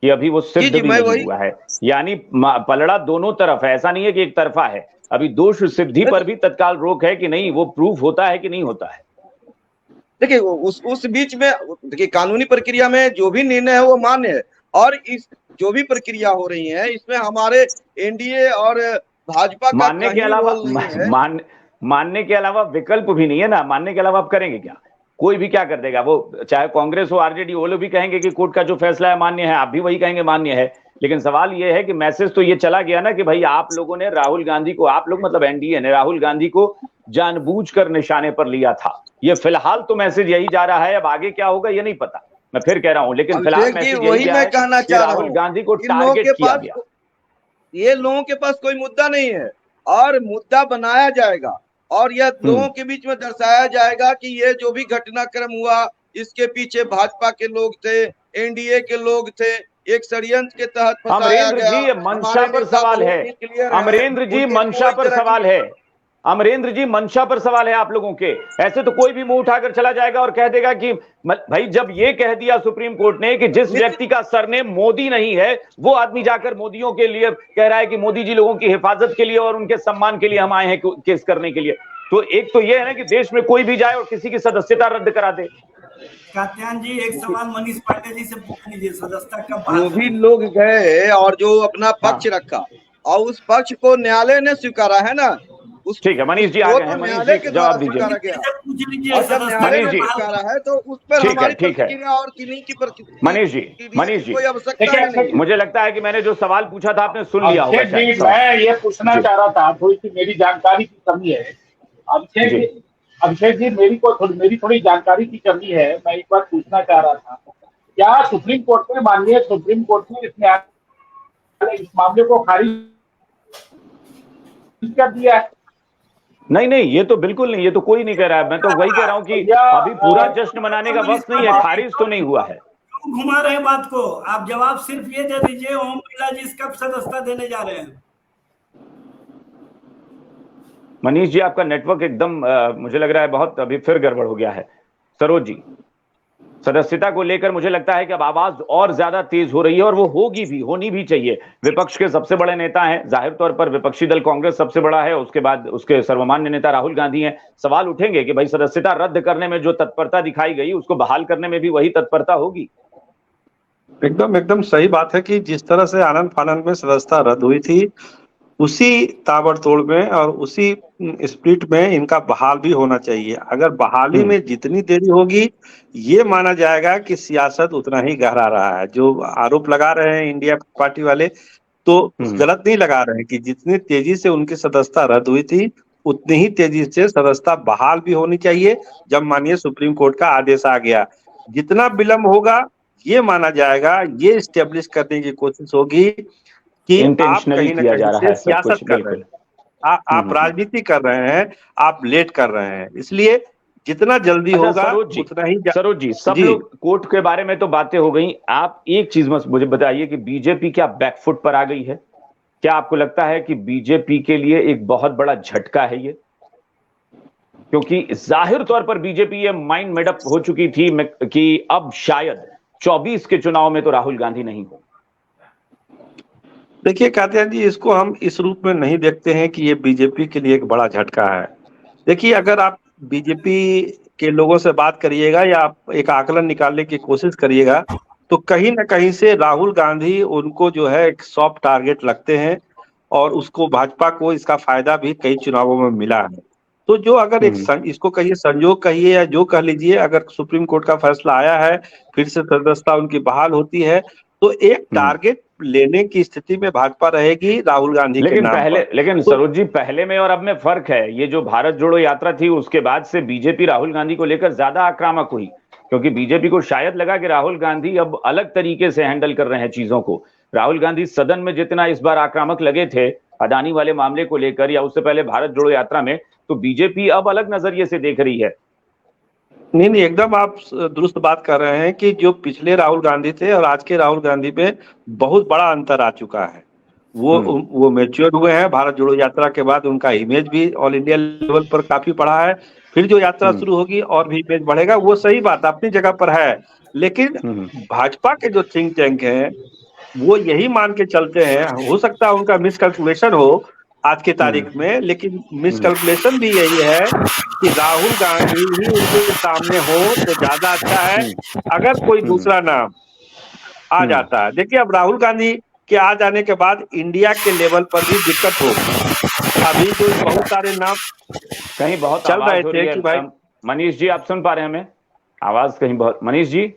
कि अभी वो सिद्ध भी नहीं हुआ है। यानी पलड़ा दोनों तरफ है, ऐसा नहीं है कि एक तरफा है। अभी दोष सिद्धि पर भी तत्काल रोक है कि नहीं, वो प्रूफ होता है कि नहीं होता है। देखिए उस बीच में देखिए कानूनी प्रक्रिया में जो भी निर्णय है वो मान्य है, और इस जो भी प्रक्रिया हो रही है इसमें हमारे एनडीए और भाजपा का मानने के अलावा विकल्प भी नहीं है ना। मानने के अलावा आप करेंगे क्या? कोई भी क्या कर देगा, वो चाहे कांग्रेस हो, आरजेडी, वो लोग भी कहेंगे कि कोर्ट का जो फैसला है मान्य है, आप भी वही कहेंगे मान्य है। लेकिन सवाल ये है कि मैसेज तो ये चला गया ना कि भाई आप लोगों ने राहुल गांधी को, आप लोग मतलब एनडीए ने राहुल गांधी को जानबूझकर निशाने पर लिया था। ये फिलहाल तो मैसेज यही जा रहा है, अब आगे क्या होगा ये नहीं पता, मैं फिर कह रहा हूं। लेकिन फिलहाल मैसेज यही गया है कि राहुल गांधी को टारगेट किया गया। ये लोगों के पास कोई मुद्दा नहीं है और मुद्दा बनाया जाएगा और यह लोगों के बीच में दर्शाया जाएगा कि ये जो भी घटनाक्रम हुआ इसके पीछे भाजपा के लोग थे, एनडीए के लोग थे, एक षड्यंत्र के तहत फंसाया गया। अमरेंद्र जी मंशा पर सवाल है, अमरेंद्र जी मंशा पर सवाल है, अमरेंद्र जी मंशा पर सवाल है आप लोगों के। ऐसे तो कोई भी मुंह उठाकर चला जाएगा और कह देगा कि भाई जब ये कह दिया सुप्रीम कोर्ट ने कि जिस व्यक्ति का सरनेम मोदी नहीं है वो आदमी जाकर मोदियों के लिए कह रहा है कि मोदी जी लोगों की हिफाजत के लिए और उनके सम्मान के लिए हम आए हैं केस करने के लिए, तो एक तो ये है ना कि देश में कोई भी जाए और किसी की सदस्यता रद्द करा दे। कात्यायन जी एक सवाल मनीष पांडे जी से पूछ लीजिए, सदस्यता कब जो भी लोग गए और जो अपना पक्ष रखा और उस पक्ष को न्यायालय ने स्वीकारा है ना, ठीक है मनीष जी आ गए हैं, मनीष जी जवाब दीजिए। मनीष जी है तो उस पर हमारी प्रतिक्रिया और किन्हीं की मनीष जी कोई आवश्यकता नहीं। मुझे लगता है कि मैंने जो सवाल पूछा था आपने सुन लिया होगा। मैं ये पूछना चाह रहा था, थोड़ी सी मेरी जानकारी की कमी है अभिषेक जी, मेरी थोड़ी जानकारी की कमी है। मैं एक बार पूछना चाह रहा था, क्या सुप्रीम कोर्ट में माननीय सुप्रीम कोर्ट ने इस मामले को खारिज कर दिया है? नहीं, ये तो बिल्कुल नहीं, ये तो कोई नहीं कह रहा है। मैं तो वही कह रहा हूँ कि अभी पूरा जश्न मनाने का वक्त नहीं है, खारिज तो नहीं हुआ है। घुमा रहे हैं बात को, आप जवाब सिर्फ ये दे दीजिए ओम बिरला जी कब सदस्यता देने जा रहे हैं। मनीष जी आपका नेटवर्क एकदम मुझे लग रहा है बहुत अभी फिर गड़बड़ हो गया है। सरोज जी, सदस्यता को लेकर मुझे लगता है कि अब आवाज और ज्यादा तेज हो रही है और वो होगी भी, होनी भी चाहिए। विपक्ष के सबसे बड़े नेता हैं, जाहिर तौर पर विपक्षी दल कांग्रेस सबसे बड़ा है, उसके बाद उसके सर्वमान्य नेता राहुल गांधी हैं। सवाल उठेंगे कि भाई सदस्यता रद्द करने में जो तत्परता दिखाई गई उसको बहाल करने में भी वही तत्परता होगी। एकदम सही बात है कि जिस तरह से आनंद फानंद में सदस्यता रद्द हुई थी उसी ताबड़तोड़ में और उसी स्प्रिट में इनका बहाल भी होना चाहिए। अगर बहाली में जितनी देरी होगी ये माना जाएगा कि सियासत उतना ही गहरा रहा है। जो आरोप लगा रहे हैं इंडिया पार्टी वाले तो गलत नहीं लगा रहे हैं कि जितनी तेजी से उनकी सदस्यता रद्द हुई थी उतनी ही तेजी से सदस्यता बहाल भी होनी चाहिए। जब माननीय सुप्रीम कोर्ट का आदेश आ गया, जितना विलंब होगा ये माना जाएगा, ये स्टेब्लिश करने की कोशिश होगी कि आप कहीं ना कहीं सियासत कर रहे हैं, आप राजनीति कर रहे हैं, आप लेट कर रहे हैं। इसलिए जितना जल्दी होगा उतना ही। सरोज जी, सब लोग कोर्ट के बारे में तो बातें हो गई, आप एक चीज मुझे बताइए कि बीजेपी क्या बैकफुट पर आ गई है? क्या आपको लगता है कि बीजेपी के लिए एक बहुत बड़ा झटका है ये? क्योंकि जाहिर तौर पर बीजेपी ये माइंड मेडअप हो चुकी थी कि अब शायद 24 के चुनाव में तो राहुल गांधी नहीं हो। देखिए कात्यायन जी, इसको हम इस रूप में नहीं देखते हैं कि ये बीजेपी के लिए एक बड़ा झटका है। देखिए, अगर आप बीजेपी के लोगों से बात करिएगा या आप एक आकलन निकालने की कोशिश करिएगा तो कहीं ना कहीं से राहुल गांधी उनको जो है एक सॉफ्ट टारगेट लगते हैं और उसको भाजपा को इसका फायदा भी कई चुनावों में मिला है। तो जो अगर इसको कहिए संजोग कहिए या जो कह लीजिए, अगर सुप्रीम कोर्ट का फैसला आया है, फिर से सदस्यता उनकी बहाल होती है, तो एक टारगेट लेने की स्थिति में भाजपा रहेगी राहुल गांधी के नाम पर। लेकिन सरोज जी, पहले में और अब में फर्क है। ये जो भारत जोड़ो यात्रा थी उसके बाद से बीजेपी राहुल गांधी को लेकर ज्यादा आक्रामक हुई, क्योंकि बीजेपी को शायद लगा कि राहुल गांधी अब अलग तरीके से हैंडल कर रहे हैं चीजों को। राहुल गांधी सदन में जितना इस बार आक्रामक लगे थे अडानी वाले मामले को लेकर या उससे पहले भारत जोड़ो यात्रा में, तो बीजेपी अब अलग नजरिए से देख रही है। नहीं, एकदम आप दुरुस्त बात कर रहे हैं कि जो पिछले राहुल गांधी थे और आज के राहुल गांधी में बहुत बड़ा अंतर आ चुका है। वो मैच्योर हुए हैं। भारत जोड़ो यात्रा के बाद उनका इमेज भी ऑल इंडिया लेवल पर काफी बढ़ा है। फिर जो यात्रा शुरू होगी और भी इमेज बढ़ेगा, वो सही बात अपनी जगह पर है। लेकिन भाजपा के जो थिंक टैंक हैं वो यही मान के चलते हैं, हो सकता है उनका मिसकैलकुलेशन हो आज की तारीख में, लेकिन मिसकैलकुलेशन भी यही है कि राहुल गांधी ही उनके सामने हो तो ज्यादा अच्छा है। अगर कोई दूसरा नाम आ जाता है, देखिए अब राहुल गांधी के आ जाने के बाद इंडिया के लेवल पर भी दिक्कत होगी। अभी जो बहुत सारे नाम कहीं बहुत चल रहे थे कि भाई, मनीष जी आप सुन पा रहे हैं हमें? आवाज कहीं बहुत, मनीष जी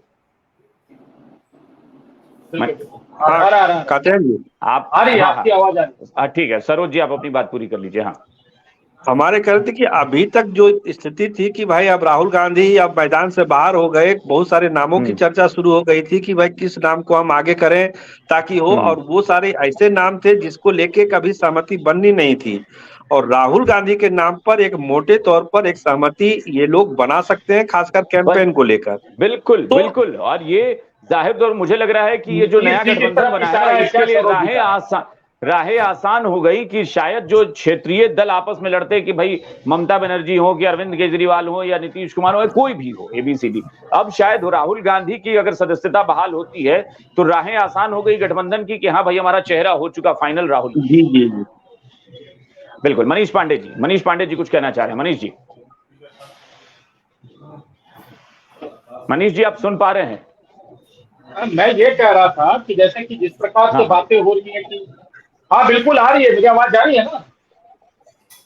कात्यायन जी आप आ रही है आपकी आवाज आ रही है? ठीक है, सरोज जी आप अपनी बात पूरी कर लीजिए। हाँ, हमारे कह रहे थे कि अभी तक जो स्थिति थी कि भाई अब राहुल गांधी अब मैदान से बाहर हो गए, बहुत सारे नामों की चर्चा शुरू हो गई थी कि भाई किस नाम को हम आगे करें ताकि हो, और वो सारे ऐसे नाम थे जिसको लेके कभी सहमति बननी नहीं थी, और राहुल गांधी के नाम पर एक मोटे तौर पर एक सहमति ये लोग बना सकते हैं, खासकर कैंपेन को लेकर। बिल्कुल बिल्कुल। और ये जाहिर तौर मुझे लग रहा है कि ये जो नया गठबंधन बना है इसके लिए राहें आसान हो गई कि शायद जो क्षेत्रीय दल आपस में लड़ते कि भाई ममता बनर्जी हो कि अरविंद केजरीवाल हो या नीतीश कुमार हो, कोई भी हो एबीसीडी, अब शायद राहुल गांधी की अगर सदस्यता बहाल होती है तो राहें आसान हो गई गठबंधन की कि हाँ भाई हमारा चेहरा हो चुका फाइनल राहुल। जी जी जी बिल्कुल। मनीष पांडे जी कुछ कहना चाह रहे हैं? मनीष जी आप सुन पा रहे हैं? मैं ये कह रहा था कि जैसे कि जिस प्रकार से बातें हो रही है कि हाँ बिल्कुल आ रही है, मेरी आवाज आ रही है ना?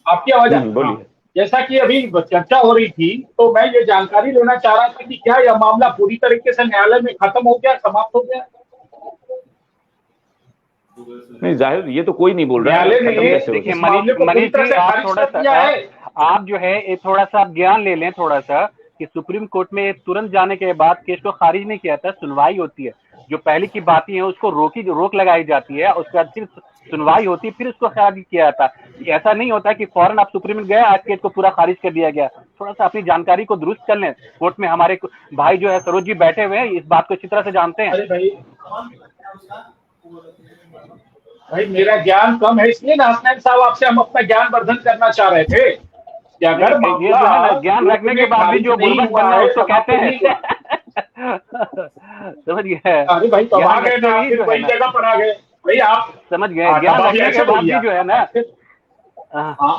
आपकी आवाज आ रही है? जैसा कि अभी चर्चा हो रही थी तो मैं ये जानकारी लेना चाह रहा था कि क्या यह मामला पूरी तरीके से न्यायालय में खत्म हो गया, समाप्त हो गया? नहीं, जाहिर ये तो कोई नहीं बोल रहा है। देखिए मनीष जी आप जो है थोड़ा सा आप ज्ञान ले लें थोड़ा सा कि सुप्रीम कोर्ट में तुरंत जाने के बाद केस को खारिज नहीं किया था, सुनवाई होती है। जो पहले की बातें हैं उसको रोक लगाई जाती है, उसके बाद फिर सुनवाई होती है, फिर उसको खारिज किया जाता है। ऐसा नहीं होता कि फौरन आप सुप्रीम कोर्ट गए आज केस को पूरा खारिज कर दिया गया। थोड़ा सा अपनी जानकारी को दुरुस्त कर लें। कोर्ट में हमारे भाई जो है सरोज जी बैठे हुए हैं, इस बात को अच्छी तरह से जानते हैं। भाई मेरा ज्ञान कम है इसलिए ना हसनैन साहब आपसे हम अपना ज्ञान वर्धन करना चाह रहे थे कि अगर ये जो है ना ज्ञान रखने के बाद भी जो बुलबुल बनना है उसको कहते हैं। समझ गए? अरे भाई तो आ गए ना, फिर वही जगह पर आ गए भाई आप। समझ गए? ज्ञान रखने के बाद भी जो है ना,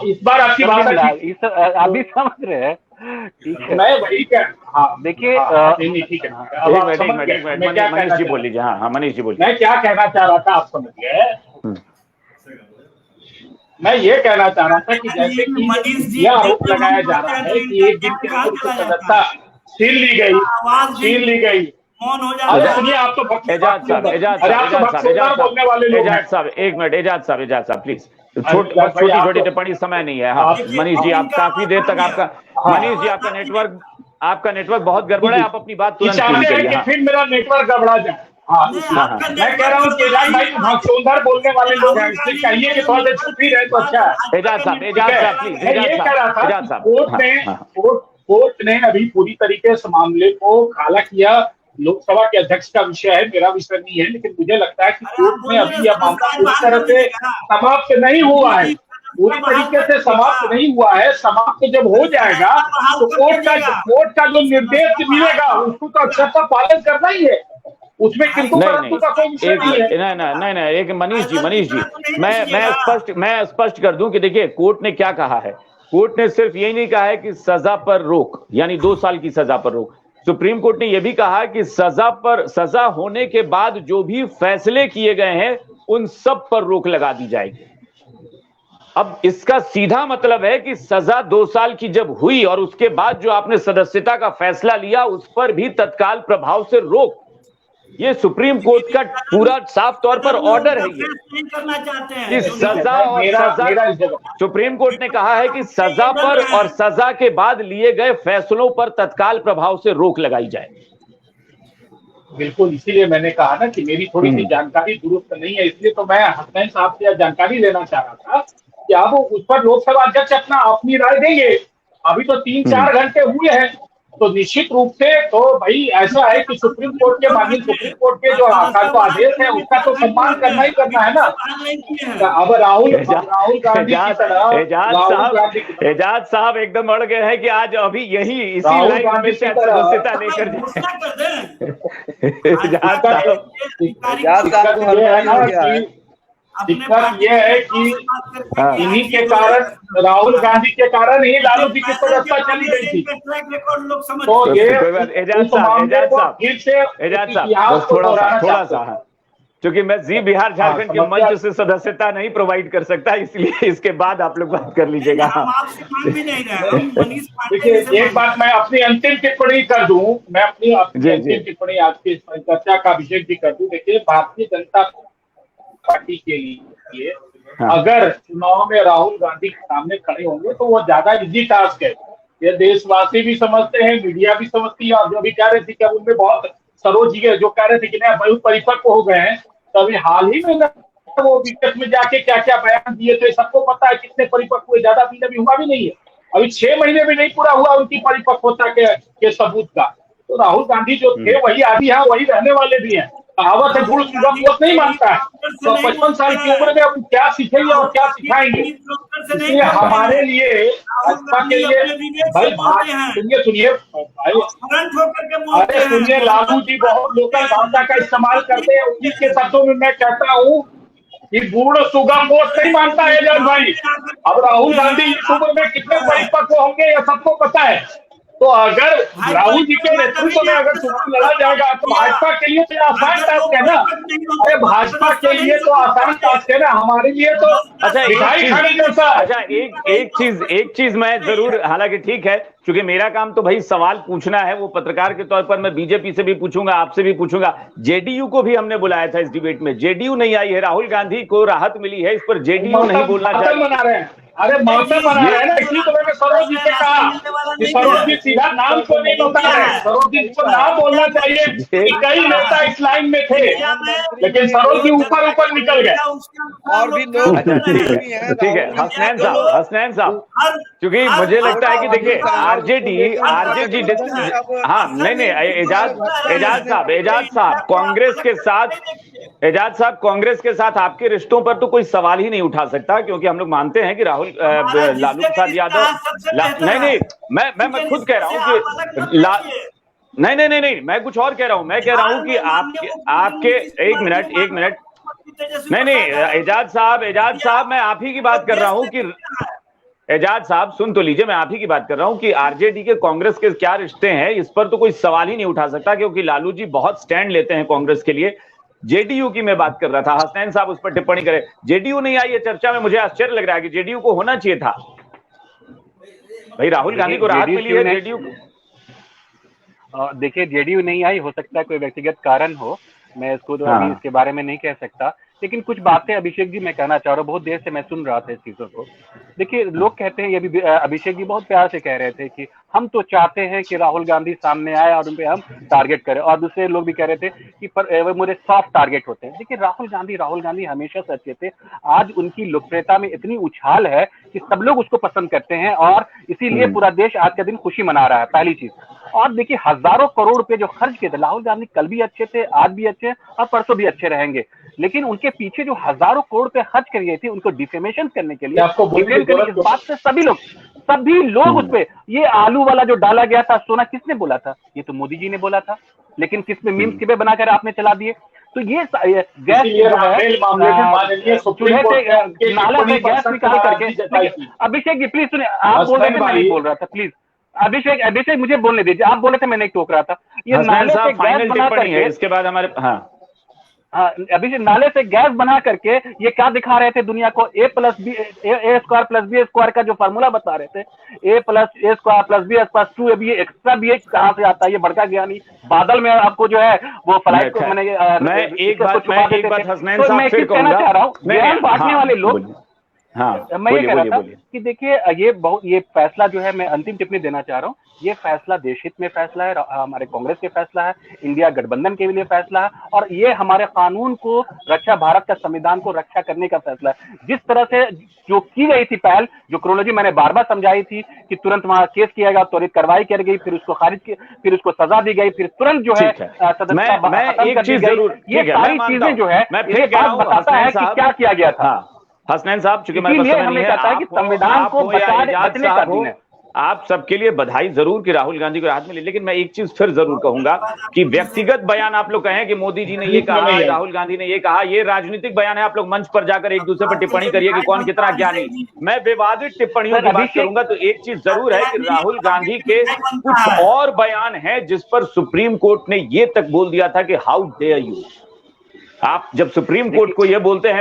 इस बार आपकी बात आप भी समझ रहे हैं। ठीक है, मैं वही देखिए ठीक है, मनीष जी बोल लीजिए। हाँ मनीष जी बोलिए। मैं क्या कहना चाह रहा था आप समझ गए? मैं ये कहना चाह रहा था कि जैसे कि यह आरोप लगाया जा रहा है कि एक दिन के सदस्यता छीन ली गई। सुनिए आप तो एजाज साहब एक मिनट, एजाज साहब प्लीज, छोटी टिप्पणी समय नहीं है। हाँ मनीष जी आप काफी देर तक आपका नेटवर्क बहुत गड़बड़ है, आप अपनी बात तुरंत पूरी करिए। फिर मेरा नेटवर्क गड़बड़ा जाए। मैं कह रहा हूँ कि भाई बोलने वाले लोग हैं, इसलिए कहिए कि थोड़ा छुट्टी रहे तो अच्छा है। एजाज साहब प्लीज। ये कह रहा था कोर्ट कोर्ट ने अभी पूरी तरीके से मामले को खाला किया। लोकसभा के अध्यक्ष का विषय है, मेरा विषय नहीं है, लेकिन मुझे लगता है कि कोर्ट में अभी यह मामला पूरी तरह से समाप्त नहीं हुआ है, पूरी तरीके से समाप्त नहीं हुआ है। समाप्त जब हो जाएगा तो कोर्ट का जो निर्देश मिलेगा उसको तो अक्षर का पालन करना ही है, उसमें किंतु परंतु का कोई विषय नहीं है। नहीं, एक मनीष जी मैं स्पष्ट कर दूं कि देखिए कोर्ट ने क्या कहा है। कोर्ट ने सिर्फ यही नहीं कहा है कि सजा पर रोक, यानी 2 साल की सजा पर रोक। सुप्रीम कोर्ट ने यह भी कहा कि सजा होने के बाद जो भी फैसले किए गए हैं उन सब पर रोक लगा दी जाएगी। अब इसका सीधा मतलब है कि सजा 2 साल की जब हुई और उसके बाद जो आपने सदस्यता का फैसला लिया उस पर भी तत्काल प्रभाव से रोक। ये सुप्रीम कोर्ट का पूरा साफ तौर पर ऑर्डर है ये कि सजा सुप्रीम कोर्ट ने कहा है कि सजा पर और सजा के बाद लिए गए फैसलों पर तत्काल प्रभाव से रोक लगाई जाए। बिल्कुल, इसीलिए मैंने कहा ना कि मेरी थोड़ी सी जानकारी दुरुस्त नहीं है, इसलिए तो मैं हसनैन साहब से जानकारी लेना चाह रहा था कि अब उस पर लोकसभा अध्यक्ष अपनी राय देंगे। अभी तो 3-4 घंटे हुए हैं, तो निश्चित रूप से तो भाई ऐसा है कि सुप्रीम कोर्ट के माननीय सुप्रीम कोर्ट के जो आदेश है उसका तो सम्मान करना ही करना है ना। अब राहुल गांधी की तरह एजाज साहब एकदम अड़ गए हैं कि आज अभी यही इसी लाइन में सदस्यता लेकर दिक्कत यह है कि इन्हीं के कारण, राहुल गांधी के कारण ही लालू जी की सदस्यता चली गई थी। तो ये एजाज साहब थोड़ा सा क्योंकि मैं जी बिहार झारखंड के मंच से सदस्यता नहीं प्रोवाइड कर सकता, इसलिए इसके बाद आप लोग बात कर लीजिएगा। देखिए, एक बात मैं अपनी अंतिम टिप्पणी कर दूं, मैं अपनी अंतिम टिप्पणी आज की चर्चा का विषय भी कर दूं। देखिए, भारतीय जनता पार्टी के लिए अगर चुनाव में राहुल गांधी के सामने खड़े होंगे तो वो ज्यादा इजी टास्क है। ये देशवासी भी समझते हैं, मीडिया भी समझती है, और जो भी कह रहे थे कि उनमें बहुत सरोज जी जो कह रहे थे कि नहीं बहुत परिपक्व हो गए हैं, तभी हाल ही में वो विपक्ष में जाके क्या क्या बयान दिए थे सबको पता है, कितने परिपक्व हुए, ज्यादा दिन अभी हुआ भी नहीं है, अभी 6 महीने भी नहीं पूरा हुआ उनकी परिपक्वता के सबूत का। तो राहुल गांधी जो थे वही आदि हैं, वही रहने वाले भी हैं। कहावत है गुड़ सुगम नहीं मानता है, तो 55 साल की उम्र में अब क्या सीखेंगे और क्या सिखाएंगे। इसलिए हमारे लिए, भाजपा के लिए भाई सुनिए अरे सुनिए, लालू जी बहुत लोकल भाषा का इस्तेमाल करते हैं। उन्हीं के शब्दों में मैं कहता हूँ कि गुड़ सुगम वोट नहीं मानता है जज भाई। अब राहुल गांधी इस उम्र में कितने परिपक्व होंगे यह सबको पता है। तो अगर राहुल जी के नेतृत्व में अगर चुनाव लड़ा जाएगा तो भाजपा के लिए तो आसान टास्क है ना। अरे भाजपा के लिए तो आसान टास्क है ना, हमारे लिए तो एक चीज मैं जरूर, हालांकि ठीक है क्योंकि मेरा काम तो भाई सवाल पूछना है, वो पत्रकार के तौर पर मैं बीजेपी से भी पूछूंगा, आपसे भी पूछूंगा। जेडीयू को भी हमने बुलाया था इस डिबेट में, जेडीयू नहीं आई है, राहुल गांधी को राहत मिली है, इस पर जेडीयू नहीं बोलना चाहिए। अरे मौसम बना रहे हैं ना, इसलिए तो मैंने सरोज जी से कहा कि सरोज जी सीधा नाम को नहीं बता रहे, सरोज जी को नाम बोलना चाहिए कि कई नेता इस लाइन में थे, लेकिन सरोज जी ऊपर निकल गए। और भी लोग ठीक है हसनैन साहब, क्योंकि मुझे लगता है कि देखिए आरजेडी हाँ नहीं एजाज साहब कांग्रेस के साथ आपके रिश्तों पर तो कोई सवाल ही नहीं उठा सकता, क्योंकि हम लोग मानते हैं कि लालू प्रसाद यादव नहीं मैं खुद कह रहा हूं कि नहीं मैं कुछ और कह रहा हूं। मैं कह रहा हूं कि आपके एक मिनट नहीं एजाज साहब मैं आप ही की बात कर रहा हूं कि एजाज साहब सुन तो लीजिए, मैं आप ही की बात कर रहा हूं कि आरजेडी के कांग्रेस के क्या रिश्ते हैं इस पर तो कोई सवाल ही नहीं उठा सकता, क्योंकि लालू जी बहुत स्टैंड लेते हैं कांग्रेस के लिए। जेडीयू की मैं बात कर रहा था, हसनैन साहब उस पर टिप्पणी करें। जेडीयू नहीं आई है चर्चा में, मुझे आश्चर्य लग रहा है कि जेडीयू को होना चाहिए था। भाई राहुल गांधी को राहत मिली है, जेडीयू देखिए जेडीयू नहीं आई, हो सकता है कोई व्यक्तिगत कारण हो, मैं इसको तो अभी इसके बारे में नहीं कह सकता, लेकिन कुछ बातें अभिषेक जी मैं कहना चाह रहा हूँ, बहुत देर से मैं सुन रहा था इस चीजों को। देखिए, लोग कहते हैं, ये भी अभिषेक जी बहुत प्यार से कह रहे थे कि हम तो चाहते हैं कि राहुल गांधी सामने आए और उन पे हम टारगेट करें, और दूसरे लोग भी कह रहे थे कि वो मेरे सॉफ्ट टारगेट होते हैं। देखिए, राहुल गांधी हमेशा से अच्छे थे। आज उनकी लोकप्रियता में इतनी उछाल है कि सब लोग उसको पसंद करते हैं, और इसीलिए पूरा देश आज का दिन खुशी मना रहा है, पहली चीज। और देखिए, हजारों करोड़ रुपए जो खर्च किए थे राहुल गांधी, कल भी अच्छे थे, आज भी अच्छे और परसों भी अच्छे रहेंगे, लेकिन उनके पीछे जो हजारों करोड़ रुपए खर्च कर गए थे उनको डिफेमेशन करने के लिए, इस बात से सभी लोग उस पे, ये आलू वाला जो डाला गया था सोना, किसने बोला था? ये तो मोदी जी ने बोला था, लेकिन किसने मीम्स किबे बनाकर आपने चला दिए। तो ये गैस जो है चूल्हे से नाले से गैस निकाल करके, अभिषेक जी प्लीज सुनिए, आप बोल रहे थे, मैं नहीं बोल रहा था, प्लीज अभिषेक मुझे बोलने दीजिए, आप बोल रहे थे, मैं नहीं टोक रहा था। ये नाले से गैस बना करके, इसके बाद हमारे अभिषेक नाले से गैस बना करके ये क्या दिखा रहे थे दुनिया को? A square plus B square का जो फार्मूला बता रहे थे, A square plus B plus 2 B extra B कहां से आता है? ये भड़का गया नहीं बादल में आपको जो है वो फ्लाइट को मैं एक बात हसनैन साहब फिर कहना चाह रहा हूँ, ज्ञान बांटने वाले लोग। हाँ, मैं ये कह रहा था कि देखिए, ये फैसला जो है, मैं अंतिम टिप्पणी देना चाह रहा हूँ, ये फैसला देश हित में फैसला है, हमारे कांग्रेस के फैसला है, इंडिया गठबंधन के लिए फैसला है, और ये हमारे कानून को रक्षा, भारत का संविधान को रक्षा करने का फैसला है। जिस तरह से जो की गई थी पहल, जो क्रोनोलॉजी मैंने बार बार समझाई थी कि तुरंत वहां केस किया गया, त्वरित कार्रवाई की गई, फिर उसको खारिज किया, फिर उसको सजा दी गई, फिर तुरंत जो है सदस्यता खत्म कर दी गई। ये सारी चीजें जो है, ये बात बताता है कि क्या किया गया था। हसनैन साहब, चूंकि मेरे पास समय नहीं है, कि संविधान को बचने का दिन है। आप सबके लिए बधाई जरूर कि राहुल गांधी को राहत मिली, लेकिन मैं एक चीज फिर जरूर कहूंगा कि व्यक्तिगत बयान आप लोग कहें कि मोदी जी ने ये कहा, राहुल गांधी ने ये कहा, ये राजनीतिक बयान है। आप लोग मंच पर जाकर एक दूसरे पर टिप्पणी करिए कि कौन कितना ज्ञानी। मैं विवादित टिप्पणियों की बात करूंगा तो एक चीज जरूर है कि राहुल गांधी के कुछ और बयान है जिस पर सुप्रीम कोर्ट ने ये तक बोल दिया था कि हाउ डेयर यू। आप जब सुप्रीम कोर्ट को यह बोलते हैं,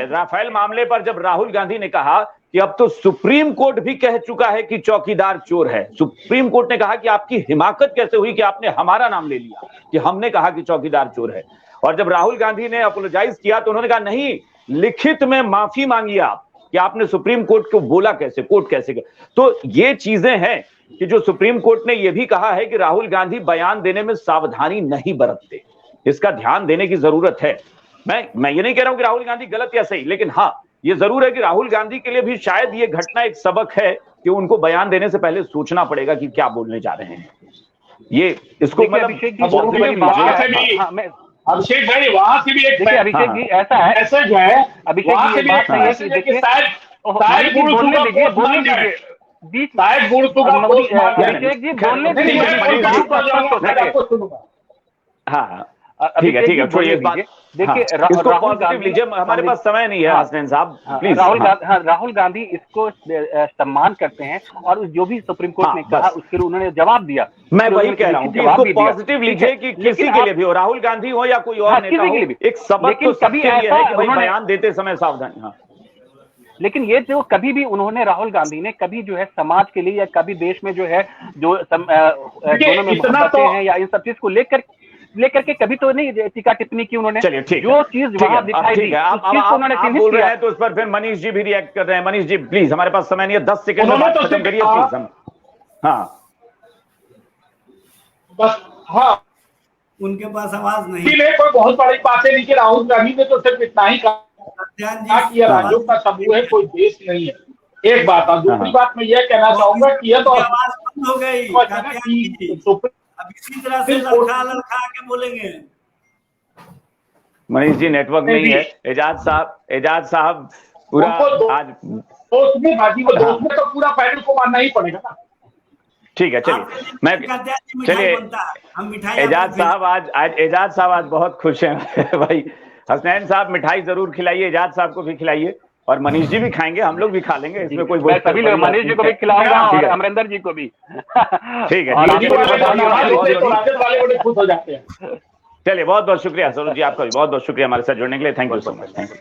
राफेल मामले पर जब राहुल गांधी ने कहा कि अब तो सुप्रीम कोर्ट भी कह चुका है कि चौकीदार चोर है, सुप्रीम कोर्ट ने कहा कि आपकी हिमाकत कैसे हुई कि आपने हमारा नाम ले लिया कि हमने कहा कि चौकीदार चोर है। और जब राहुल गांधी ने अपोलोजाइज किया तो उन्होंने कहा नहीं, लिखित में माफी मांगी आप कि आपने सुप्रीम कोर्ट को बोला कैसे, कोर्ट कैसे। तो ये चीजें हैं कि जो सुप्रीम कोर्ट ने यह भी कहा है कि राहुल गांधी बयान देने में सावधानी नहीं बरतते, इसका ध्यान देने की जरूरत है। मैं ये नहीं कह रहा हूं कि राहुल गांधी गलत या सही, लेकिन हाँ, ये जरूर है कि राहुल गांधी के लिए भी शायद ये घटना एक सबक है कि उनको बयान देने से पहले सोचना पड़ेगा कि क्या बोलने जा रहे हैं। ये इसको अभिषेक भाई वहां से भी एक अभिषेक जी ऐसा है, मैसेज है, अभिषेक जी ये बात नहीं है कि देखिए बोलने दीजिए अभिषेक जी बोलने दीजिए। हाँ ठीक है, छोड़िए इस बात। देखिए राहुल गांधी लीजिए, हमारे पास समय नहीं है हसनैन साहब, प्लीज। राहुल गांधी इसको सम्मान करते हैं, और जो भी सुप्रीम कोर्ट ने कहा उसके लिए उन्होंने जवाब दिया। मैं वही कह रहा हूँ कि इसको पॉजिटिव लीजिए कि किसी के लिए भी हो, राहुल गांधी हो या कोई और नेता हो, एक सबक तो सबके लिए है कि भाई बयान देते समय सावधानी। हाँ, लेकिन ये जो कभी भी उन्होंने, राहुल गांधी ने कभी जो है समाज के लिए या कभी देश में जो है जो दोनों में मोहब्बतें हैं या इन सब चीज को लेकर के कभी तो नहीं टीका टिप्पणी की उन्होंने। चलिए ठीक, जो चीज वहां दिखाई दी आप बोल रहे हैं तो उस पर फिर मनीष जी भी रिएक्ट कर रहे हैं। मनीष जी प्लीज, हमारे पास समय नहीं है, 10 सेकंड में बात खत्म करिए प्लीज। हम हाँ बस, हाँ उनके पास आवाज नहीं, कोई बहुत बड़ी बातें नहीं कि राहुल गांधी ने तो सिर्फ इतना ही कहा कि ये राज्यों का समूह है, कोई देश नहीं है। एक बात है। दूसरी बात मैं ये कहना चाहूंगा कि ये तो आवाज बंद हो गई, अब इसी तरह से लड़खा के बोलेंगे। मनीष जी नेटवर्क नहीं है। एजाज साहब पूरा आज दोस्त में तो पूरा पैनल को मानना ही पड़ेगा ना। ठीक है, चलिए एजाज साहब आज बहुत खुश हैं भाई। हसनैन साहब मिठाई जरूर खिलाइए, एजाज साहब को भी खिलाइए, और मनीष जी भी खाएंगे, हम लोग भी खा लेंगे, इसमें कोई सभी लोग, मनीष जी को भी खिलाऊंगा और अमरिंदर जी को भी। ठीक है, चलिए बहुत बहुत शुक्रिया सरोज जी, आपका भी बहुत बहुत शुक्रिया हमारे साथ जुड़ने के लिए। Thank you so much. Thank you.